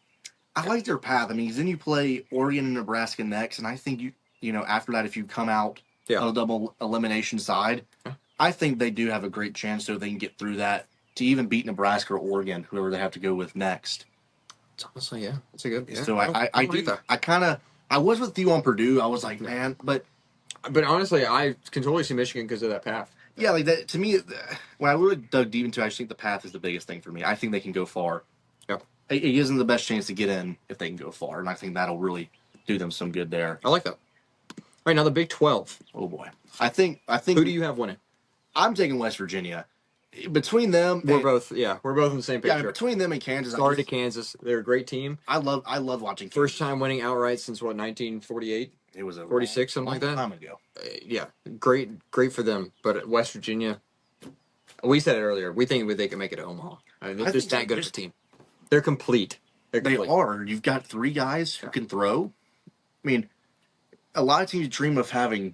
I like their path. I mean, then you play Oregon and Nebraska next, and I think after that, if you come out on a double elimination side, I think they do have a great chance so they can get through that to even beat Nebraska or Oregon, whoever they have to go with next. It's honestly, yeah, it's a good. Yeah. So I was with you on Purdue. I was like, man, but honestly, I can totally see Michigan because of that path. Yeah, like that to me. When I really dug deep into it, I just think the path is the biggest thing for me. I think they can go far. Yeah. It gives them the best chance to get in if they can go far, and I think that'll really do them some good there. I like that. All right, now the Big 12. Oh boy, I think. Who do you have winning? I'm taking West Virginia. Between them, we're both on the same page. Yeah, between them and Kansas. Sorry to Kansas, they're a great team. I love watching. Kansas. First time winning outright since 1948. It was a 46, something like that. Time ago. Yeah, great for them. But West Virginia, we said it earlier. We think they can make it to Omaha. I mean, they're just that good of a team. They're complete. They are. You've got 3 guys who can throw. I mean, a lot of teams dream of having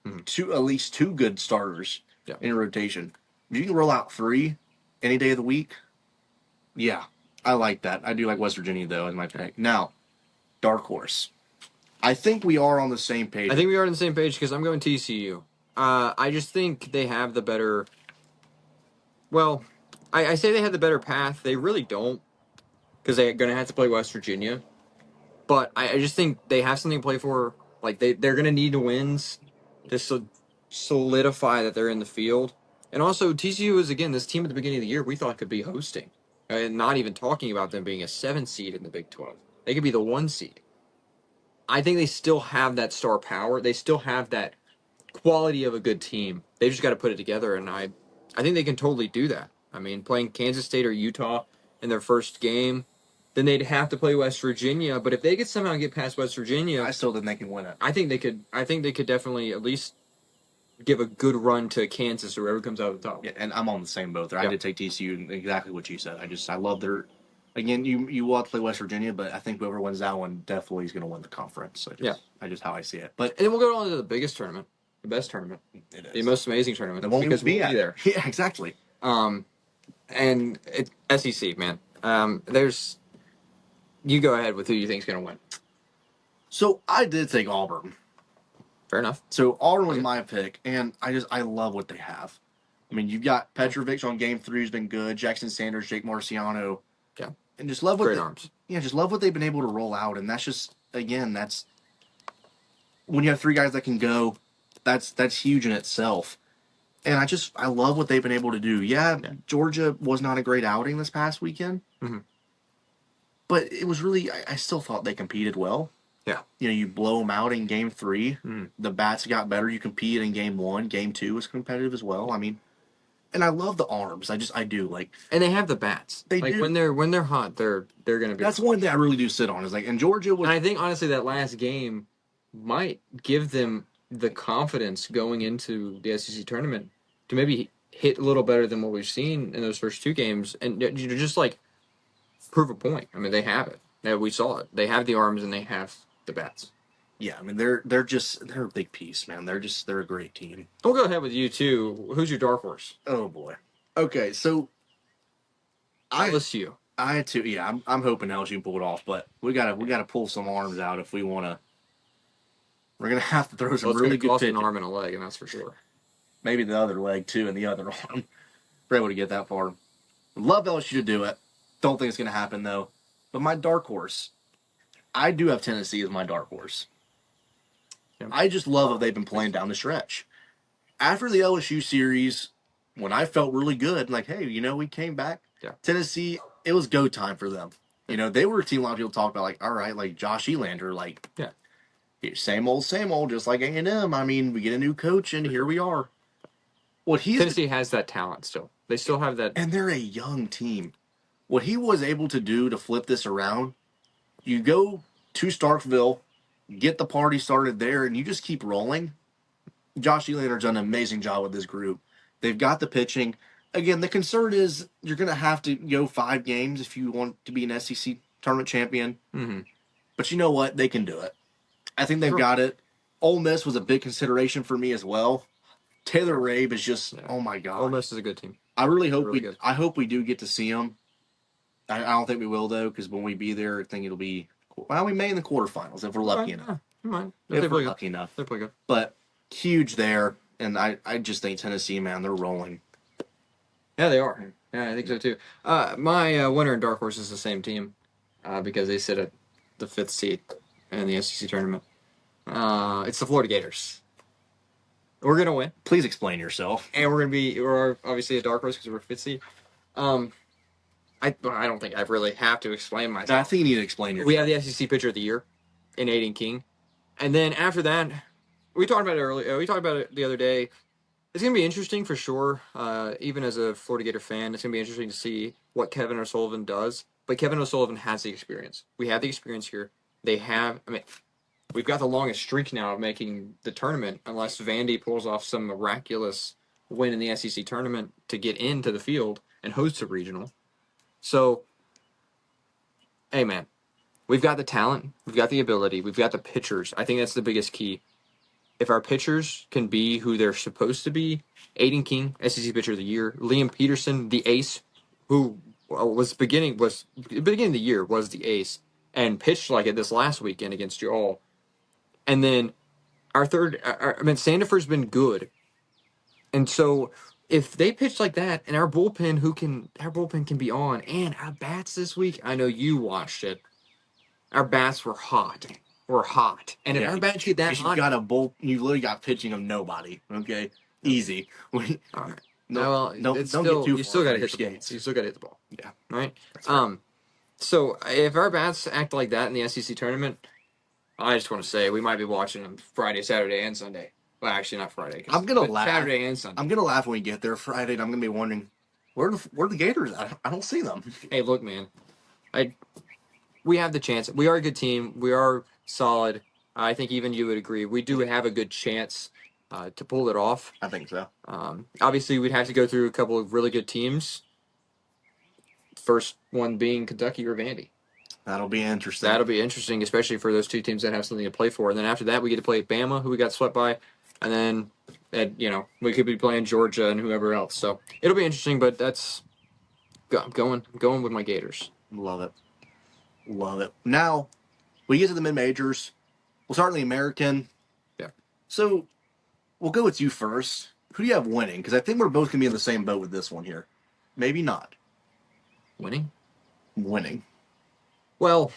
at least 2 good starters in a rotation. If you can roll out 3 any day of the week, yeah, I like that. I do like West Virginia, though, as my pick. Now, dark horse. I think we are on the same page. I think we are on the same page because I'm going TCU. I just think they have the better... Well, I say they have the better path. They really don't because they're going to have to play West Virginia. But I just think they have something to play for. Like, they're going to need wins to solidify that they're in the field. And also, TCU is, again, this team at the beginning of the year we thought could be hosting. And not even talking about them being a 7 seed in the Big 12. They could be the 1 seed. I think they still have that star power. They still have that quality of a good team. They've just got to put it together, and I think they can totally do that. I mean, playing Kansas State or Utah in their first game, then they'd have to play West Virginia. But if they could somehow get past West Virginia, I still think they can win it. I think they could. I think they could definitely at least give a good run to Kansas or whoever comes out of the top. Yeah, and I'm on the same boat there. I Yeah. did take TCU, and exactly what you said. I love their. Again, you will have to play West Virginia, but I think whoever wins that one definitely is going to win the conference. So Yeah. I just how I see it. But And then we'll go on to the biggest tournament, the best tournament, it the is. most amazing tournament, They won't because be we'll at be there. Yeah, exactly. And SEC, man. There's you go ahead with who you think's going to win. So I did take Auburn. Fair enough. So Auburn was my pick, and I love what they have. I mean, you've got Petrovic on game 3 who's been good. Jackson Sanders, Jake Marciano, Yeah. and just love what Great arms. Yeah, just love what they've been able to roll out, and that's just again that's when you have 3 guys that can go, that's huge in itself. And I love what they've been able to do. Yeah, Georgia was not a great outing this past weekend, but it was really I still thought they competed well. Yeah. You blow them out in game 3. The bats got better. You compete in game 1. Game 2 was competitive as well. I mean, and I love the arms. I do like. And they have the bats. They like do. when they're hot, they're gonna be. That's one thing I really do sit on is like, and Georgia was. And I think honestly that last game might give them the confidence going into the SEC tournament to maybe hit a little better than what we've seen in those first 2 games, and just like prove a point. I mean, they have it. Yeah, we saw it. They have the arms and they have the bats. Yeah, I mean they're a big piece, man. They're a great team. We'll go ahead with you too. Who's your dark horse? Oh boy. Okay, so LSU. I had to. Yeah, I'm hoping LSU can pull it off, but we gotta pull some arms out if we want to. We're gonna have to throw some really good pitching. An arm and a leg, and that's for sure. Maybe the other leg too, and the other arm. We're able to get that far. Love LSU to do it. Don't think it's gonna happen though. But my dark horse, I do have Tennessee as my dark horse. Yeah. I just love what they've been playing down the stretch. After the LSU series, when I felt really good, like, hey, we came back. Yeah. Tennessee, it was go time for them. They were a team a lot of people talk about, like, all right, like Josh Elander, like, same old, just like A&M. I mean, we get a new coach, and here we are. Tennessee has that talent still. They still have that. And they're a young team. What he was able to do to flip this around, you go to Starkville, get the party started there, and you just keep rolling. Josh Elander's done an amazing job with this group. They've got the pitching. Again, the concern is you're going to have to go 5 games if you want to be an SEC tournament champion. Mm-hmm. But you know what? They can do it. I think they've got it. Ole Miss was a big consideration for me as well. Taylor Rabe is just, oh my God. Ole Miss is a good team. I really hope I hope we do get to see them. I don't think we will though, because when we be there, I think it'll be. Well, we may in the quarterfinals if we're lucky enough. If we're lucky enough, they're pretty good. But huge there, and I just think Tennessee, man, they're rolling. Yeah, they are. Yeah, I think so too. My winner and dark horse is the same team, because they sit at the 5th seed in the SEC tournament. It's the Florida Gators. We're gonna win. Please explain yourself. And we're obviously a dark horse because we're 5th seed. I don't think I really have to explain myself. I think you need to explain yourself. We have the SEC Pitcher of the Year in Jaden King, and then after that, we talked about it earlier. We talked about it the other day. It's going to be interesting for sure. Even as a Florida Gator fan, it's going to be interesting to see what Kevin O'Sullivan does. But Kevin O'Sullivan has the experience. We have the experience here. They have. I mean, we've got the longest streak now of making the tournament, unless Vandy pulls off some miraculous win in the SEC tournament to get into the field and host a regional. So, hey man, we've got the talent, we've got the ability, we've got the pitchers. I think that's the biggest key. If our pitchers can be who they're supposed to be, Jaden King, SEC Pitcher of the Year, Liam Peterson, the ace, who was beginning of the year was the ace and pitched like it this last weekend against you all. And then our third, Sandifer's been good, and so. If they pitch like that, and our bullpen can be on, and our bats this week, I know you watched it. Our bats were hot. And if our bats get that hot, you literally got pitching of nobody. Okay, easy. All right. You still got to hit the ball. You still got to hit the ball. Yeah. Right. So if our bats act like that in the SEC tournament, I just want to say we might be watching them Friday, Saturday, and Sunday. Well, actually, not Friday. I'm gonna laugh. Saturday and Sunday. I'm gonna laugh when we get there Friday, and I'm gonna be wondering where the Gators at? I don't see them. Hey, look, man. We have the chance. We are a good team. We are solid. I think even you would agree. We do have a good chance to pull it off. I think so. Obviously, we'd have to go through a couple of really good teams. First one being Kentucky or Vandy. That'll be interesting. That'll be interesting, especially for those two teams that have something to play for. And then after that, we get to play Bama, who we got swept by, and then we could be playing Georgia and whoever else. So it'll be interesting. But I'm going with my Gators. Love it. Love it. Now, we get to the mid-majors. We'll start in the American. Yeah. So, we'll go with you first. Who do you have winning? Because I think we're both going to be in the same boat with this one here. Maybe not. Winning? Winning. Well,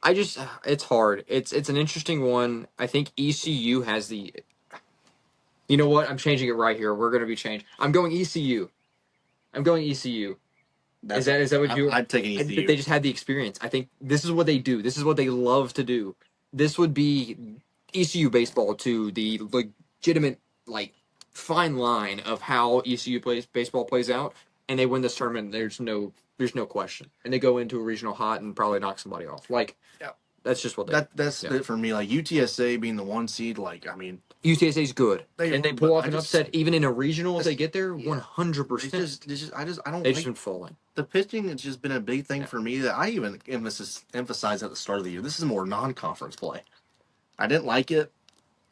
it's hard. It's an interesting one. I think ECU has the. You know what? I'm changing it right here. We're going to be changed. I'm going ECU. I'm going ECU. Is that what you? I'm taking ECU. They just had the experience. I think this is what they do. This is what they love to do. This would be ECU baseball to the legitimate fine line of how ECU baseball plays out, and they win this tournament. There's no question, and they go into a regional hot and probably knock somebody off. Yeah. That's just what they. That's it for me. Like UTSA being the 1 seed, UTSA's good, and they pull off an upset even in a regional if they get there. 100%. I don't. They just been falling. The pitching has just been a big thing for me that I even emphasized at the start of the year. This is more non-conference play. I didn't like it.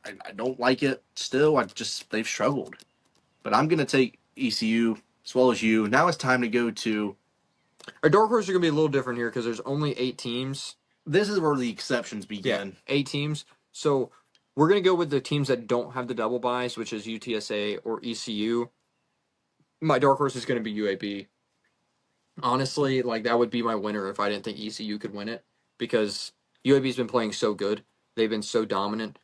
I don't like it. Still, they've struggled. But I'm gonna take ECU as well as you. Now it's time to go to. Our dark horse are gonna be a little different here because there's only 8 teams. This is where the exceptions begin. Yeah, 8 teams. So we're going to go with the teams that don't have the double buys, which is UTSA or ECU. My dark horse is going to be UAB. Honestly, that would be my winner if I didn't think ECU could win it because UAB's been playing so good. They've been so dominant.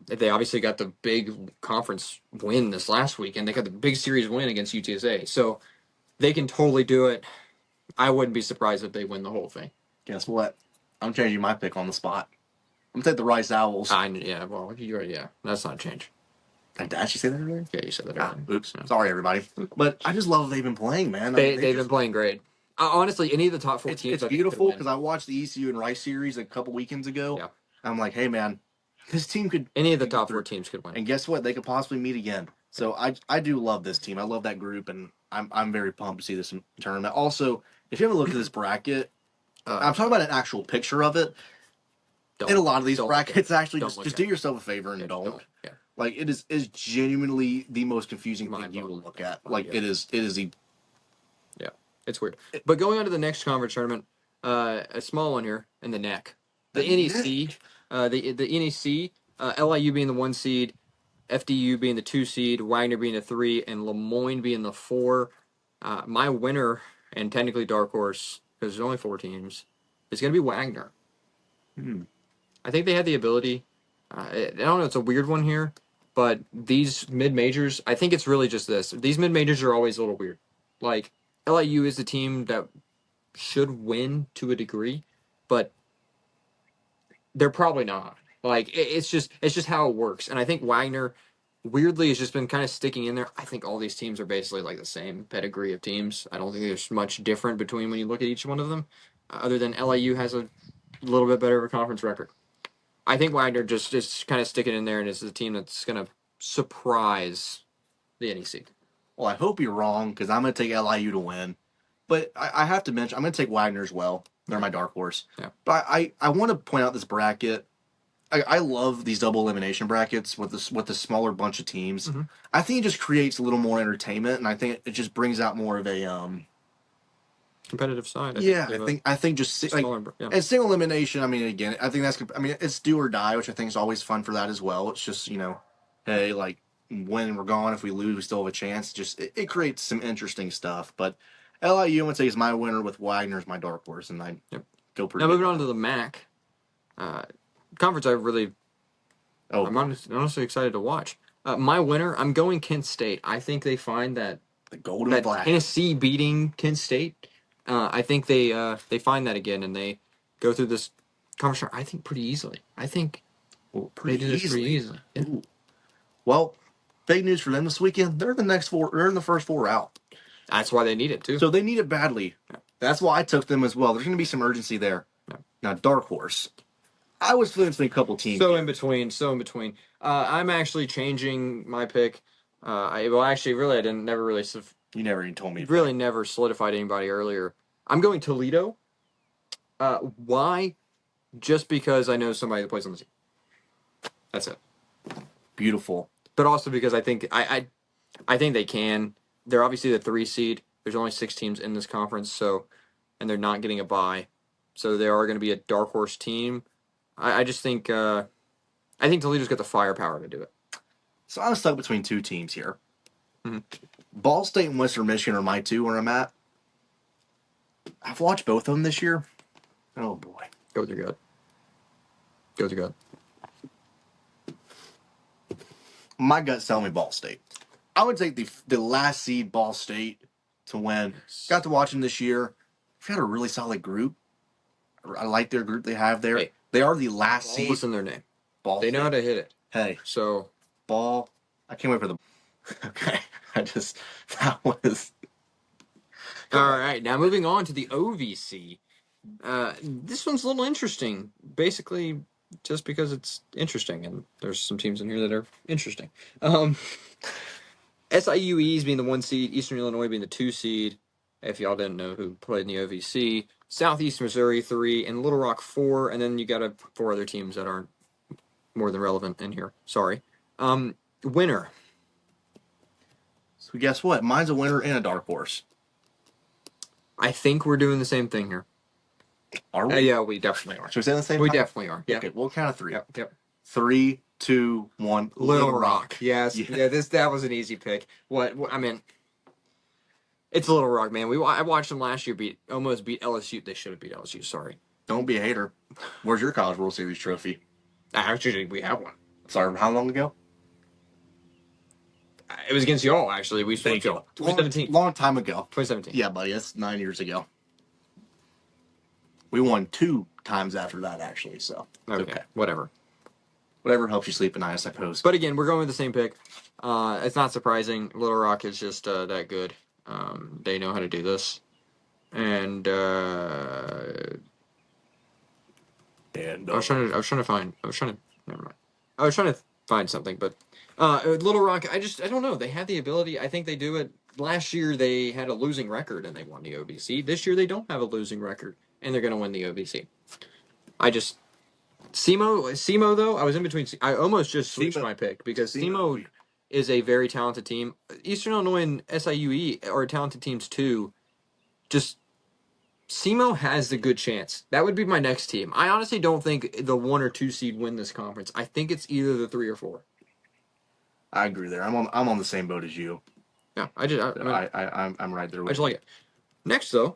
They obviously got the big conference win this last week, and they got the big series win against UTSA. So they can totally do it. I wouldn't be surprised if they win the whole thing. Guess what? I'm changing my pick on the spot. I'm gonna take the Rice Owls. That's not a change. Did I actually say that earlier? Yeah, you said that earlier. Oops. No. Sorry, everybody. But I just love they've been playing, man. They've been playing great. Honestly, any of the top 4 teams. It's beautiful because I watched the ECU and Rice series a couple weekends ago. Yeah. I'm like, hey, man, this team could. Any of the top 4 teams could win. And guess what? They could possibly meet again. So I do love this team. I love that group, and I'm very pumped to see this tournament. Also, if you haven't looked at this bracket, I'm talking about an actual picture of it. In a lot of these brackets, actually, just do yourself a favor and don't. Yeah. It is genuinely the most confusing thing you will look at. It is the. Yeah, it's weird. But going on to the next conference tournament, a small one here in the neck. The NEC, the NEC, LIU being the 1 seed, FDU being the 2 seed, Wagner being the 3, and Lemoyne being the 4. My winner, and technically dark horse, because there's only 4 teams, is going to be Wagner. I think they had the ability. I don't know. It's a weird one here, but these mid majors, I think it's really just this. These mid majors are always a little weird. LIU is the team that should win to a degree, but they're probably not. It's just how it works. And I think Wagner, weirdly, has just been kind of sticking in there. I think all these teams are basically the same pedigree of teams. I don't think there's much different between when you look at each one of them, other than LIU has a little bit better of a conference record. I think Wagner just kind of sticking in there and is the team that's going to surprise the NEC. Well, I hope you're wrong because I'm going to take LIU to win. But I have to mention, I'm going to take Wagner as well. They're my dark horse. Yeah. But I want to point out this bracket. I love these double elimination brackets with the smaller bunch of teams. Mm-hmm. I think it just creates a little more entertainment, and I think it just brings out more of a competitive side. I think just and single elimination. I mean, again, I think it's do or die, which I think is always fun for that as well. It's just hey, when we're gone, if we lose, we still have a chance. Just it creates some interesting stuff. But LIU, I'm gonna say, is my winner with Wagner as my dark horse, and I go pretty. Now moving on to the MAC conference, I'm honestly excited to watch. My winner, I'm going Kent State. I think they find that the golden flag. Tennessee beating Kent State. I think they find that again and they go through this conference. I think pretty easily. I think they do this pretty easily. Yeah. Well, big news for them this weekend. They're in the first 4 out. That's why they need it too. So they need it badly. Yeah. That's why I took them as well. There's going to be some urgency there. Yeah. Now, dark horse. I was flipping between a couple teams. So in between. I'm actually changing my pick. Actually, really, I didn't never really You never even told me. really never solidified anybody earlier. I'm going Toledo. Why? Just because I know somebody that plays on the team. That's it. Beautiful. But also because I think I think they can. They're obviously the 3 seed. There's only 6 teams in this conference, and they're not getting a bye, so they are going to be a dark horse team. I just think I think Toledo's got the firepower to do it. So I'm stuck between 2 teams here. Mm-hmm. Ball State and Western Michigan are my 2 where I'm at. I've watched both of them this year. Oh boy. Go with your gut. Go with your gut. My gut's telling me Ball State. I would take the last seed Ball State to win. Got to watch them this year. They've got a really solid group. I like their group they have there. Hey, they are the last Ball seed. was in their name. Ball They know how to hit it. Hey, So ball. I can't wait for the. Okay, that was. all right. Now moving on to the OVC. This one's a little interesting. Basically, just because it's interesting, and there's some teams in here that are interesting. SIUE's being the 1 seed, Eastern Illinois being the 2 seed. If y'all didn't know who played in the OVC, Southeast Missouri 3 and Little Rock 4, and then you got 4 other teams that aren't more than relevant in here. Sorry. Winner. So guess what? Mine's a winner and a dark horse. I think we're doing the same thing here. Are we? Yeah, we definitely are. Should we say the same? We time? definitely are. Yeah. Okay, we'll count of 3. Yep. 3, 2, 1. Little Rock. Yes. Yeah. Yeah. That was an easy pick. What I mean, it's Little Rock, man. I watched them last year almost beat LSU. They should have beat LSU. Sorry. Don't be a hater. Where's your College World Series trophy? Actually, we have one. Sorry, how long ago? It was against y'all. Actually, we swept y'all. 2017. Long time ago. 2017. Yeah, buddy, that's 9 years ago. We won 2 times after that, actually. So Okay. Whatever helps you sleep at night, I suppose. But again, we're going with the same pick. It's not surprising. Little Rock is just that good. They know how to do this, and I was trying to. Never mind. I was trying to find something, but Little Rock. I don't know. They have the ability. I think they do it. Last year they had a losing record and they won the OVC. This year they don't have a losing record and they're going to win the OVC. SEMO though, I was in between. I almost just switched my pick because SEMO is a very talented team. Eastern Illinois and SIUE are talented teams too. Just SEMO has a good chance. That would be my next team. I honestly don't think the 1 or 2 seed win this conference. I think it's either the 3 or 4. I agree there. I'm on the same boat as you. Yeah, I'm right there with you. I just like it. Next though,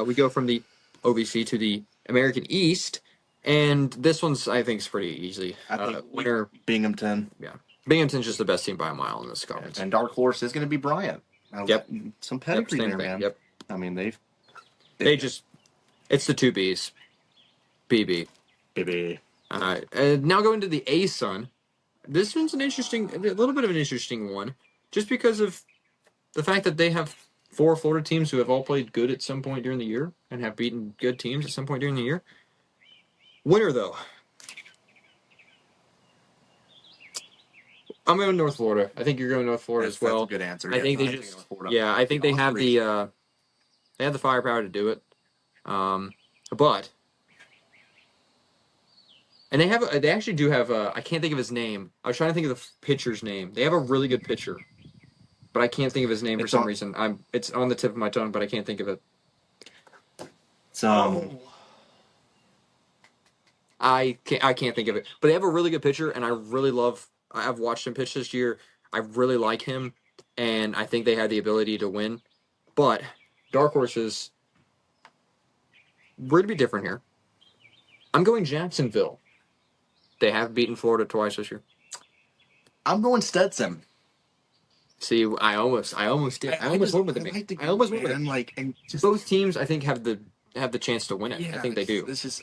we go from the OVC to the American East. And this one's, I think, is pretty easy. I think winner Binghamton. Yeah, Binghamton's just the best team by a mile in this conference. And dark horse is going to be Bryant. Yep, some pedigree there, man. Yep. I mean, they just it's the 2 Bs. BB. Now going to the A-Sun. This one's a little bit of an interesting one, just because of the fact that they have 4 Florida teams who have all played good at some point during the year and have beaten good teams at some point during the year. Winner, though. I'm going North Florida. I think you're going North Florida as well. That's a good answer. I think they just, I think they have the firepower to do it. But, and they actually do have I can't think of his name. I was trying to think of the pitcher's name. They have a really good pitcher, but I can't think of his name for some reason. It's on the tip of my tongue, but I can't think of it. I can't think of it. But they have a really good pitcher, and I've watched him pitch this year. I really like him, and I think they have the ability to win. But dark horses, we're to be different here. I'm going Jacksonville. They have beaten Florida twice this year. I'm going Stetson. See, I almost did. I almost went with them. I almost went with them. Both teams, I think, have the chance to win it. Yeah, I think they do. This is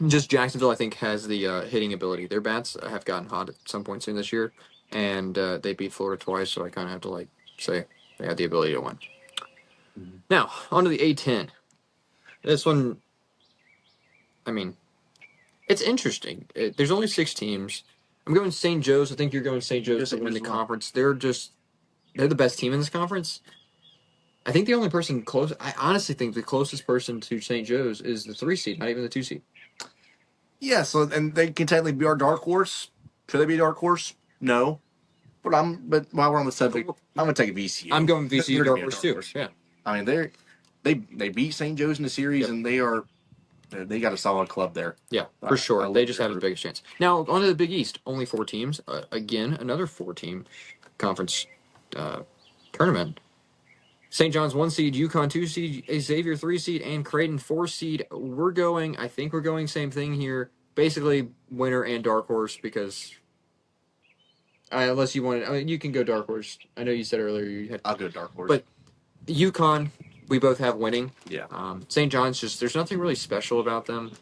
just Jacksonville. I think has the hitting ability. Their bats have gotten hot at some point soon this year, and they beat Florida twice. So I kind of have to say they have the ability to win. Mm-hmm. Now on to the A10. This one, I mean, It's interesting. There's only 6 teams. I'm going St. Joe's. I think you're going St. Joe's Just to St. win Joe's the as well. conference. They're the best team in this conference. I think the only person close. I honestly think the closest person to St. Joe's is the 3 seed, not even the 2 seed. Yeah, so and they can technically be our dark horse. Should they be dark horse? No. But while we're on the subject, I'm gonna take VCU. I'm going VCU They're gonna dark be a horse dark too. horse. Yeah. I mean they beat St. Joe's in the series, Yep. and they got a solid club there. Yeah, I for sure. They love just their have the group. biggest chance. Now, on to the Big East. Only 4 teams. Again, another 4-team conference uh, tournament. St. John's 1 seed, UConn 2 seed, Xavier 3 seed, and Creighton 4 seed. I think we're going same thing here. Basically, winner and dark horse because unless you want, I mean, you can go dark horse. I know you said earlier you had, I'll go dark horse. but UConn, we both have winning. Yeah. St. John's there's nothing really special about them.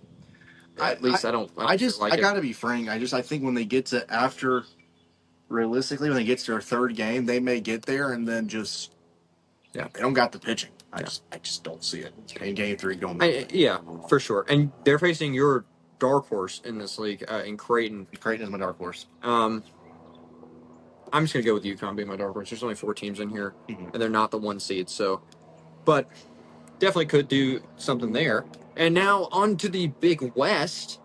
At least I don't feel like I it. gotta be frank. I think when they get to after realistically when they get to their third game, they may get there and then just they don't got the pitching. I just don't see it. In game 3 going Yeah, for sure. And they're facing your dark horse in this league in Creighton. Creighton is my dark horse. I'm just gonna go with UConn being my dark horse. There's only 4 teams in here, and they're not the 1 seed. So, but definitely could do something there. And now on to the Big West.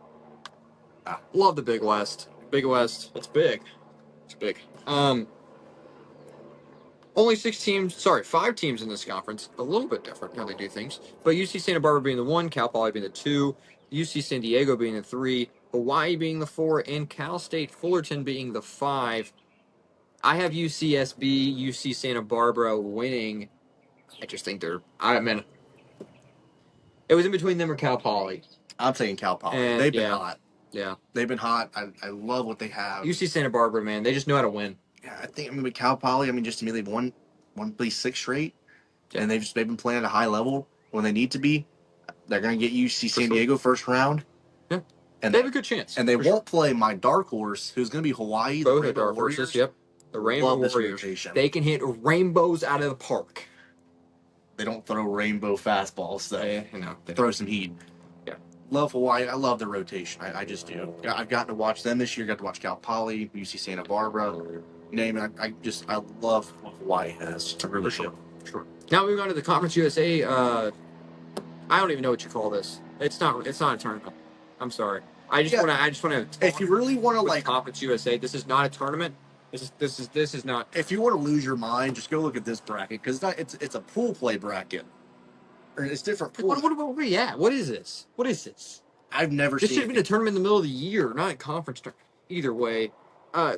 Love the Big West. Big West. It's big. It's big. Only 6 teams. Sorry, 5 teams in this conference. A little bit different how they do things. But UC Santa Barbara being the 1, Cal Poly being the 2, UC San Diego being the 3, Hawaii being the 4, and Cal State Fullerton being the 5. I have UCSB, UC Santa Barbara winning. I just think I mean, it was in between them or Cal Poly. I'm taking Cal Poly. And, They've been hot. Yeah. They've been hot. I love what they have. UC Santa Barbara, man, they just know how to win. Yeah, I mean with Cal Poly, just to me they've won at least 6 straight, and they've been playing at a high level when they need to be. They're gonna get UC San Diego first round. Yeah, and they have a good chance. And they won't play my dark horse, who's gonna be Hawaii. Both the dark horses. Yep, the Rainbow Warriors. They can hit rainbows out of the park. They don't throw rainbow fastballs though. Yeah, I know. They throw some heat. Yeah, love Hawaii. I love the rotation. I just do. I've gotten to watch them this year. Got to watch Cal Poly, UC Santa Barbara. Name it. I love what Hawaii has. I really do. Sure. Now moving on to the Conference USA. I don't even know what you call this. It's not a tournament. I'm sorry. I just want to. If you really want to like Conference USA, this is not a tournament. This is not. If you want to lose your mind, just go look at this bracket because it's a pool play bracket. Or it's different pools. What is this? What is this? I've never This seen. should have been a tournament in the middle of the year, not a conference tournament. Either way,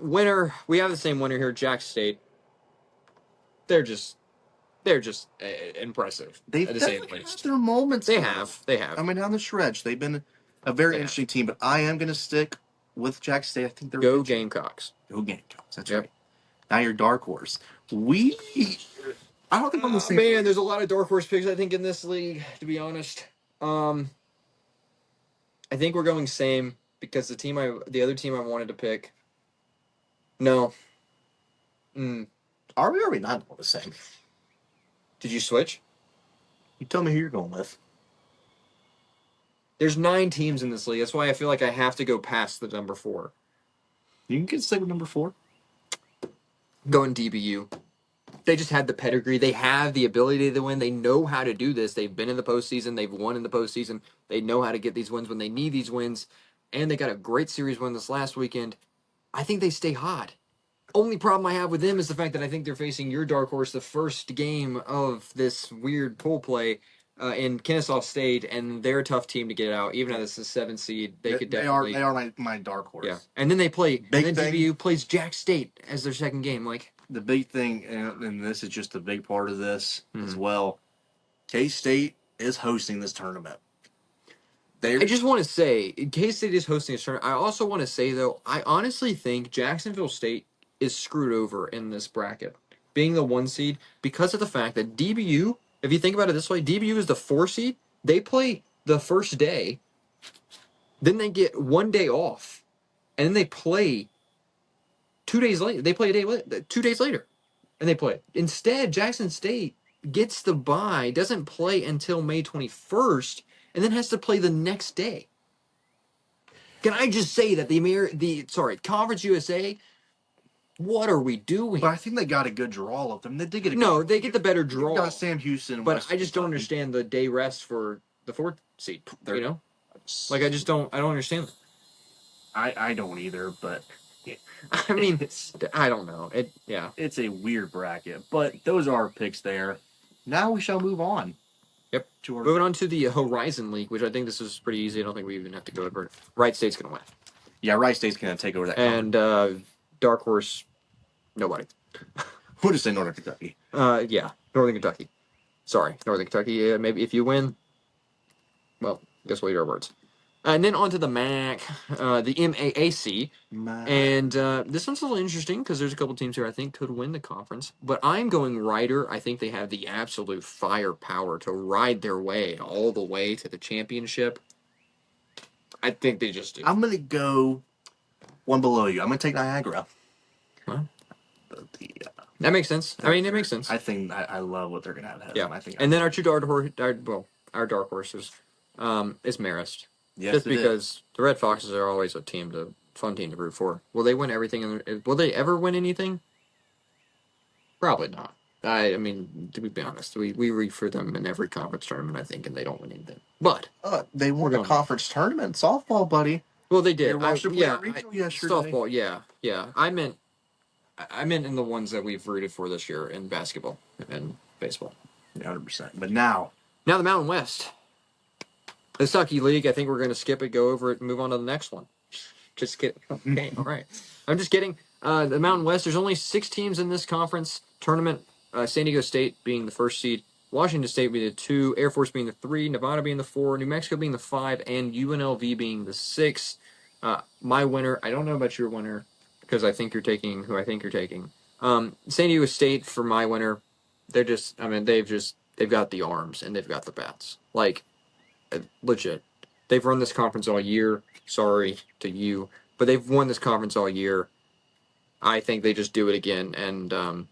winner. We have the same winner here, Jack State. They're just impressive. They've had their moments. They have. I mean, down the stretch, they've been a very interesting team. But I am going to stick with Jack State. I think they're go Gamecocks. Go Gamecocks. That's right. Now you're dark horse. I don't think I'm the same. Man, there's a lot of dark horse picks. I think in this league, to be honest. I think we're going same because the other team I wanted to pick. No. Are we not the same? Did you switch? You tell me who you're going with. There's 9 teams in this league. That's why I feel like I have to go past the number 4. You can get stick with number 4. Going DBU. They just had the pedigree. They have the ability to win. They know how to do this. They've been in the postseason. They've won in the postseason. They know how to get these wins when they need these wins. And they got a great series win this last weekend. I think they stay hot. Only problem I have with them is the fact that I think they're facing your dark horse the first game of this weird pool play in Kennesaw State, and they're a tough team to get out. Even as a 7 seed, they could definitely. They are my dark horse. Yeah, and then they play. And then DBU plays Jack State as their second game. Like the big thing, and this is just a big part of this as well. K-State is hosting this tournament. I just want to say, K-State is hosting this tournament. I also want to say, though, I honestly think Jacksonville State is screwed over in this bracket, being the 1 seed, because of the fact that DBU, if you think about it this way, DBU is the 4 seed. They play the first day, then they get 1 day off, and then they play 2 days later. They play 2 days later, and they play. Instead, Jackson State gets the bye, doesn't play until May 21st, and then has to play the next day. Can I just say that Conference USA? What are we doing? But I think they got a good draw of them. They did get a No, good they get the better draw. draw. You got Sam Houston and But West I just don't Kentucky. understand the day rest for the 4th seed. They're- You know, like I don't understand that. I don't either, but I mean, I don't know. It's a weird bracket. But those are our picks there. Now we shall move on. Yep. Moving on to the Horizon League, which I think this is pretty easy. I don't think we even have to go over it. Wright State's going to win. Yeah, Wright State's going to take over that. And Dark Horse, nobody. We'll just say Northern Kentucky. Yeah, Northern Kentucky. Sorry, Northern Kentucky. Maybe if you win, well, guess what? Your words. And then on to the MAC, the MAAC. And this one's a little interesting because there's a couple teams here I think could win the conference. But I'm going Rider. I think they have the absolute firepower to ride their way all the way to the championship. I think they just do. I'm going to go one below you. I'm going to take Niagara. Huh? That makes sense. I mean, it makes sense. I think I love what they're going to have. Yeah. I think. And then our two dark horses, is Marist. Yes, just because the Red Foxes are always a fun team to root for. Will they win everything? Will they ever win anything? Probably not. I mean, to be honest, we root for them in every conference tournament, I think, and they don't win anything. But they won a conference tournament in softball, buddy. Well, they did. Yesterday. Softball, yeah. I meant in the ones that we've rooted for this year in basketball and baseball. 100%. But now the Mountain West. The Sucky League, I think we're going to skip it, go over it, and move on to the next one. Just kidding. Okay, all right. I'm just kidding. The Mountain West, there's only 6 teams in this conference tournament. San Diego State being the 1st seed, Washington State being the 2, Air Force being the 3, Nevada being the 4, New Mexico being the 5, and UNLV being the 6. My winner, I don't know about your winner, because I think you're taking who I think you're taking. San Diego State, for my winner, they've got the arms, and they've got the bats. Like, legit. They've run this conference all year. Sorry to you, but they've won this conference all year. I think they just do it again, and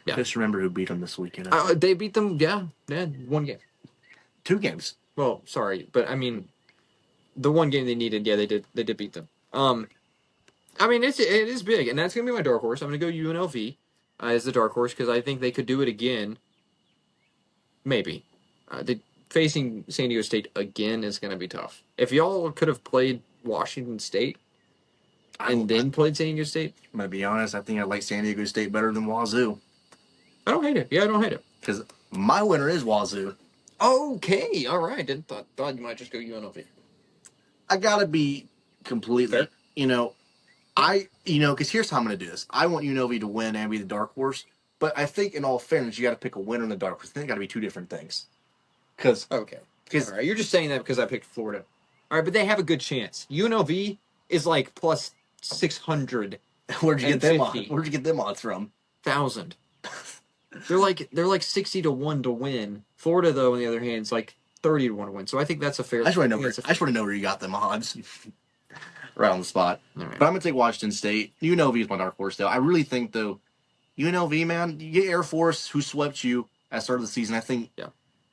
yeah. Just remember who beat them this weekend. They beat them. Yeah, 1 game, 2 games. Well, sorry, but I mean, the 1 game they needed. Yeah, they did. They did beat them. I mean, it is big, and that's gonna be my dark horse. I'm gonna go UNLV as the dark horse because I think they could do it again. Maybe. Facing San Diego State again is going to be tough. If y'all could have played Washington State and then played San Diego State, I'm going to be honest, I think I like San Diego State better than Wazoo. I don't hate it. Yeah, I don't hate it. Because my winner is Wazoo. Okay, all right. Thought you might just go UNLV. I got to be completely, fair. Because here's how I'm going to do this. I want UNLV to win and be the dark horse, but I think in all fairness, you got to pick a winner in the dark horse. I think it got to be 2 different things. Okay. All right, you're just saying that because I picked Florida. All right, but they have a good chance. UNLV is like plus 600. Where'd you get them odds? Where'd you get them odds from? 1,000. They're like 60 to 1 to win. Florida, though, on the other hand, is like 30 to 1 to win. So I think that's a fair. I just want to know where you got them odds. Right on the spot. Right. But I'm gonna take Washington State. UNLV is my dark horse, though. I really think, though, UNLV, man, you get Air Force, who swept you at the start of the season. I think. Yeah.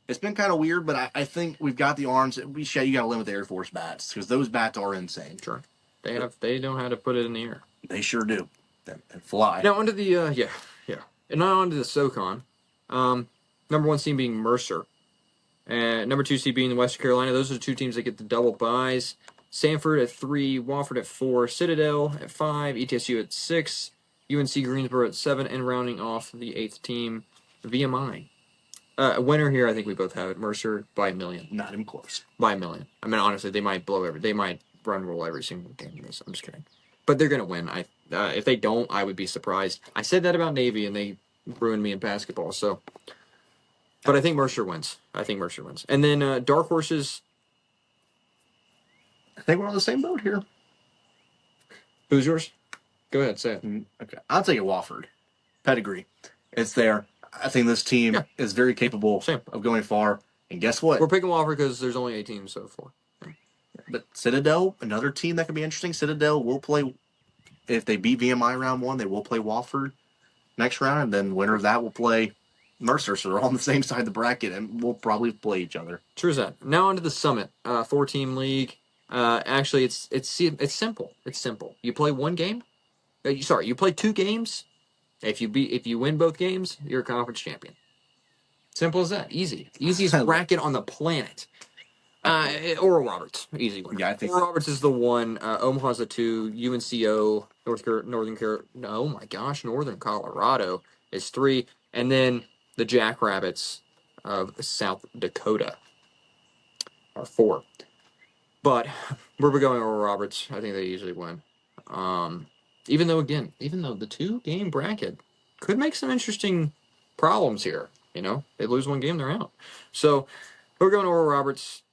It's been kind of weird, but I think we've got the arms. You got to limit the Air Force bats because those bats are insane. Sure, they know how to put it in the air. They sure do, and fly. Now onto the and now onto the SoCon. Number 1 seed being Mercer, and number 2 seed being Western Carolina. Those are the 2 teams that get the double buys. Sanford at 3, Wofford at 4, Citadel at 5, ETSU at 6, UNC Greensboro at 7, and rounding off the 8th team, VMI. A winner here, I think we both have it. Mercer by 1 million. Not even close. By 1 million. I mean, honestly, they might they might run roll every single game. I'm just kidding. But they're going to win. If they don't, I would be surprised. I said that about Navy, and they ruined me in basketball. So, but I think Mercer wins. And then dark horses. I think we're on the same boat here. Who's yours? Go ahead, say it. Okay, I'll take it. Wofford. Pedigree. It's there. I think this team is very capable of going far. And guess what? We're picking Wofford because there's only 8 teams so far. But Citadel, another team that could be interesting. Citadel will play, if they beat VMI round 1, they will play Wofford next round. And then winner of that will play Mercer. So they're all on the same side of the bracket and we'll probably play each other. True as that. Now onto the Summit. 4-team league. Actually, it's simple. It's simple. You play one game. You play 2 games. If you win both games, you're a conference champion. Simple as that. Easy. Easiest bracket on the planet. Oral Roberts, easy one. Yeah, I think Oral Roberts is the one. Omaha's the 2. UNCO, oh my gosh, Northern Colorado is 3, and then the Jackrabbits of South Dakota are 4. But where we're going, Oral Roberts, I think they usually win. Even though the 2-game bracket could make some interesting problems here. They lose one game, they're out. So we're going Oral Roberts.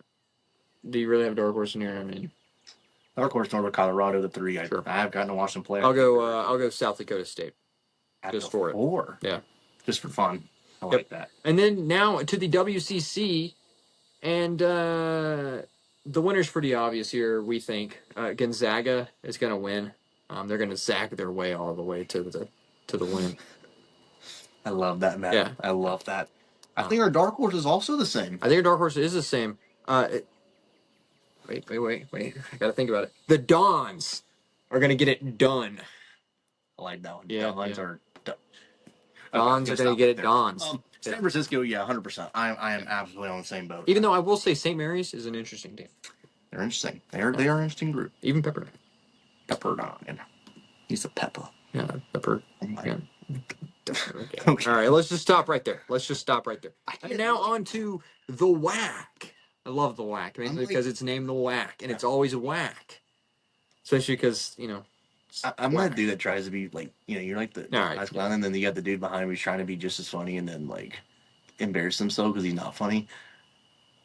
Do you really have dark horse in here? I mean, dark horse Northern Colorado, the 3. Sure. I have gotten to watch them play. I'll go South Dakota State. At Just the for 4. it. Yeah. Just for fun. I Yep. like that. And then now to the WCC, and the winner's pretty obvious here. We think Gonzaga is going to win. They're going to zag their way all the way to the win. I love that, man. Yeah. I love that. I think our dark horse is also the same. I think our dark horse is the same. Wait. I got to think about it. The Dons are going to get it done. I like that one. Yeah, Dons are done. Dons are going to get it Dons. San Francisco, yeah, 100%. I am absolutely on the same boat. Even though I will say St. Mary's is an interesting team. They're interesting. They are an interesting group. Even Pepperdine. Pepperdine. He's a pepper. Yeah, Pepper. Oh my. Yeah. Okay. All right, let's just stop right there. And now on to the whack. I love the whack, mainly because it's named the whack, and it's always a whack. Especially because, I'm that dude that tries to be like, you're like the nice clown, and then you got the dude behind him who's trying to be just as funny and then like embarrass himself because he's not funny.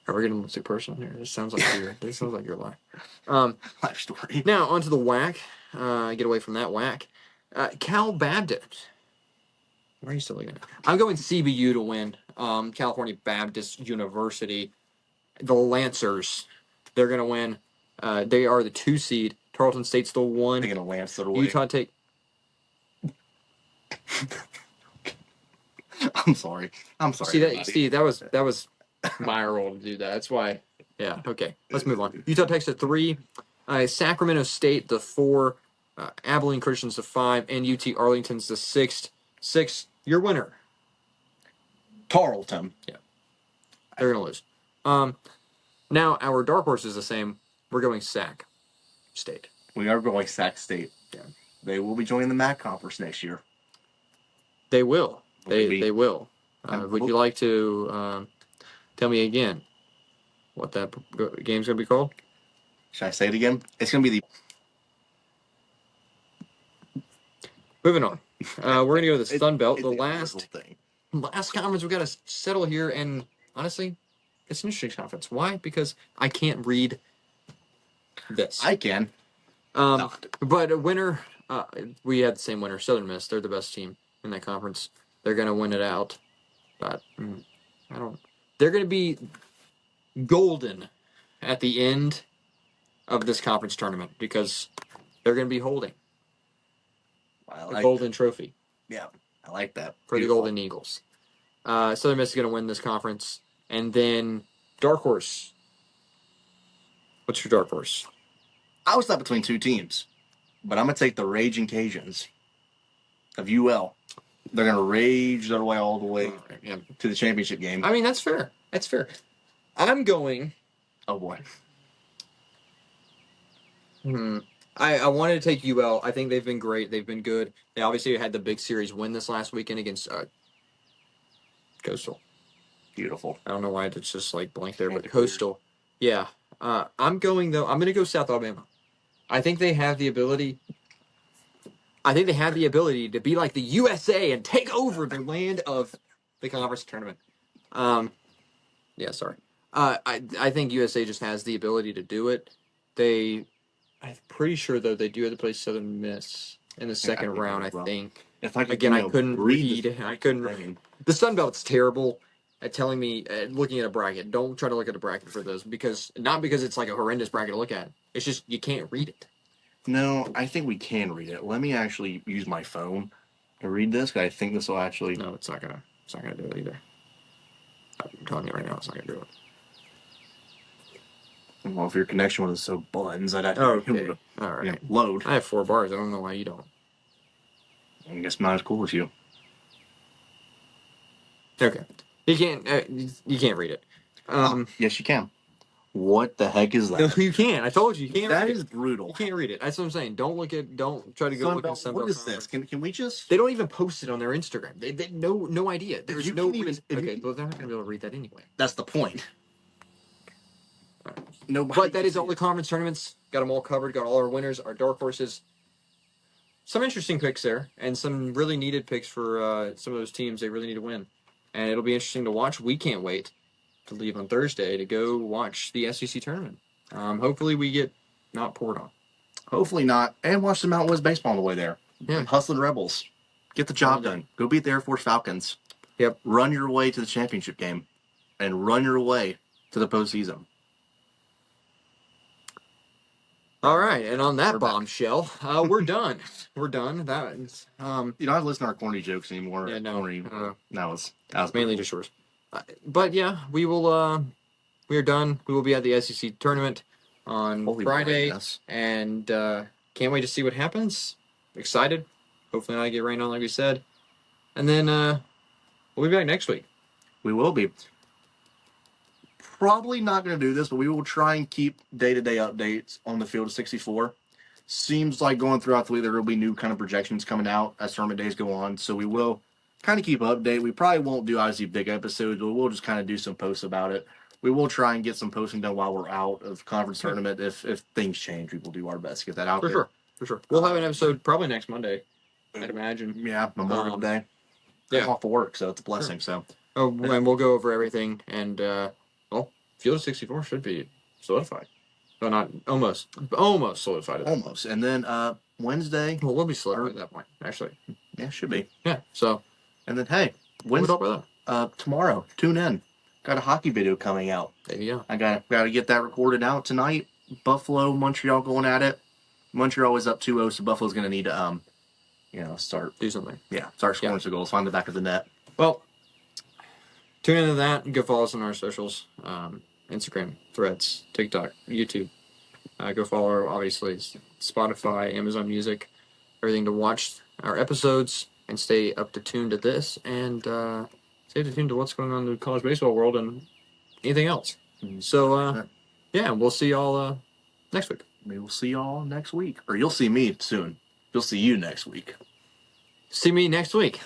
Are we getting too personal here? This sounds like your life. Life story. Now on to the whack. Get away from that whack. Cal Baptist. Where are you still looking at? I'm going CBU to win. California Baptist University. The Lancers. They're going to win. They are the 2 seed. Tarleton State's the 1. They're going to lance it away. Utah take. I'm sorry. See that was my role to do that. That's why. Yeah. Okay. Let's move on. Utah takes the 3. Sacramento State the 4. Abilene Christian's the 5, and UT Arlington's the 6. 6. Your winner. Tarleton. Yeah. They're gonna lose. Now our dark horse is the same. We're going Sac State. We are going Sac State. Yeah. They will be joining the MAC conference next year. They will. They will. Would you like to tell me again what that game's gonna be called? Should I say it again? It's gonna be the. Moving on. We're gonna go to the Sun Belt. The last conference we got to settle here, and honestly, it's an interesting conference. Why? Because I can't read this. I can. But a winner, we had the same winner, Southern Miss. They're the best team in that conference. They're gonna win it out, but they're gonna be golden at the end of this conference tournament because they're gonna be holding the golden trophy. Yeah, I like that. For the Golden Eagles. Southern Miss is going to win this conference. And then dark horse. What's your dark horse? I was stuck between 2 teams, but I'm going to take the Raging Cajuns of UL. They're going to rage their way all the way to the championship game. I mean, that's fair. I'm going. Oh, boy. I wanted to take UL. I think they've been great. They've been good. They obviously had the big series win this last weekend against Coastal. Beautiful. I don't know why it's just like blank there, but Coastal. Yeah. I'm going to go South Alabama. I think they have the ability. To be like the USA and take over the land of the conference tournament. Yeah, sorry. I think USA just has the ability to do it. I'm pretty sure though they do have to play Southern Miss in the second round. I think. If I could, Again, I couldn't read. I couldn't. The Sun Belt's terrible at telling me, looking at a bracket. Don't try to look at a bracket for those not because it's like a horrendous bracket to look at. It's just you can't read it. No, I think we can read it. Let me actually use my phone to read this because I think this will actually. No, it's not gonna do it either. I'm telling you right now, it's not gonna do it. Well, if your connection was so buttons, I'd have to Okay. All right. load. I have 4 bars. I don't know why you don't. I guess I'm not as cool as you. Okay. You can't. You can't read it. Yes, you can. What the heck is No, that? you can't. I told you, you can't That read is it. brutal. You can't read it. That's what I'm saying. Don't look at. Don't try to go look at Sunbelt. What is Commerce. this? Can we just? They don't even post it on their Instagram. They no idea. There's you no can't even- reason. if you Okay, can- well they're not gonna be able to read that anyway. That's the point. Nobody. But that is all the conference tournaments. Got them all covered. Got all our winners, our dark horses. Some interesting picks there, and some really needed picks for some of those teams. They really need to win, and it'll be interesting to watch. We can't wait to leave on Thursday to go watch the SEC tournament. Hopefully, we get not poured on. Hopefully not. And watch the Mountain West baseball on the way there. Yeah. Hustling Rebels. Get the job done. Go beat the Air Force Falcons. Yep. Run your way to the championship game, and run your way to the postseason. All right, and on that We're back. bombshell, we're done. We're done. That is, You don't have to listen to our corny jokes anymore. Yeah, no. Corny. That was mainly just yours. But yeah, we will. We are done. We will be at the SEC tournament on Holy Friday, brightness. and can't wait to see what happens. Excited. Hopefully, not get rained on like we said, and then we'll be back next week. We will be. Probably not going to do this, but we will try and keep day-to-day updates on the field of 64. Seems like going throughout the week there will be new kind of projections coming out as tournament days go on, so we will kind of keep update. We probably won't do obviously big episodes, but we'll just kind of do some posts about it. We will try and get some posting done while we're out of conference tournament. If things change, we will do our best to get that out there. For sure. We'll have an episode probably next Monday, I'd imagine. Yeah, Memorial Day. Yeah. I'm off of work, so it's a blessing. So Oh, and we'll go over everything, and Field of 64 should be solidified. No, not almost solidified. Almost. And then Wednesday. Well, we'll be solidified at that point, actually. Yeah, should be. Yeah. So. And then hey, We'll Wednesday. talk about that. Tomorrow, tune in. Got a hockey video coming out. There you go. I gotta get that recorded out tonight. Buffalo, Montreal going at it. Montreal is up 2-0, so Buffalo's gonna need to start Do something. start scoring some goals, find the back of the net. Well, tune into that and go follow us on our socials. Instagram, Threads, TikTok, YouTube. Go follow, obviously, Spotify, Amazon Music, everything to watch our episodes and stay up to tune to this and stay to tune to what's going on in the college baseball world and anything else. So, yeah, we'll see y'all next week. Maybe we'll see y'all next week. Or you'll see me soon. You'll see you next week. See me next week.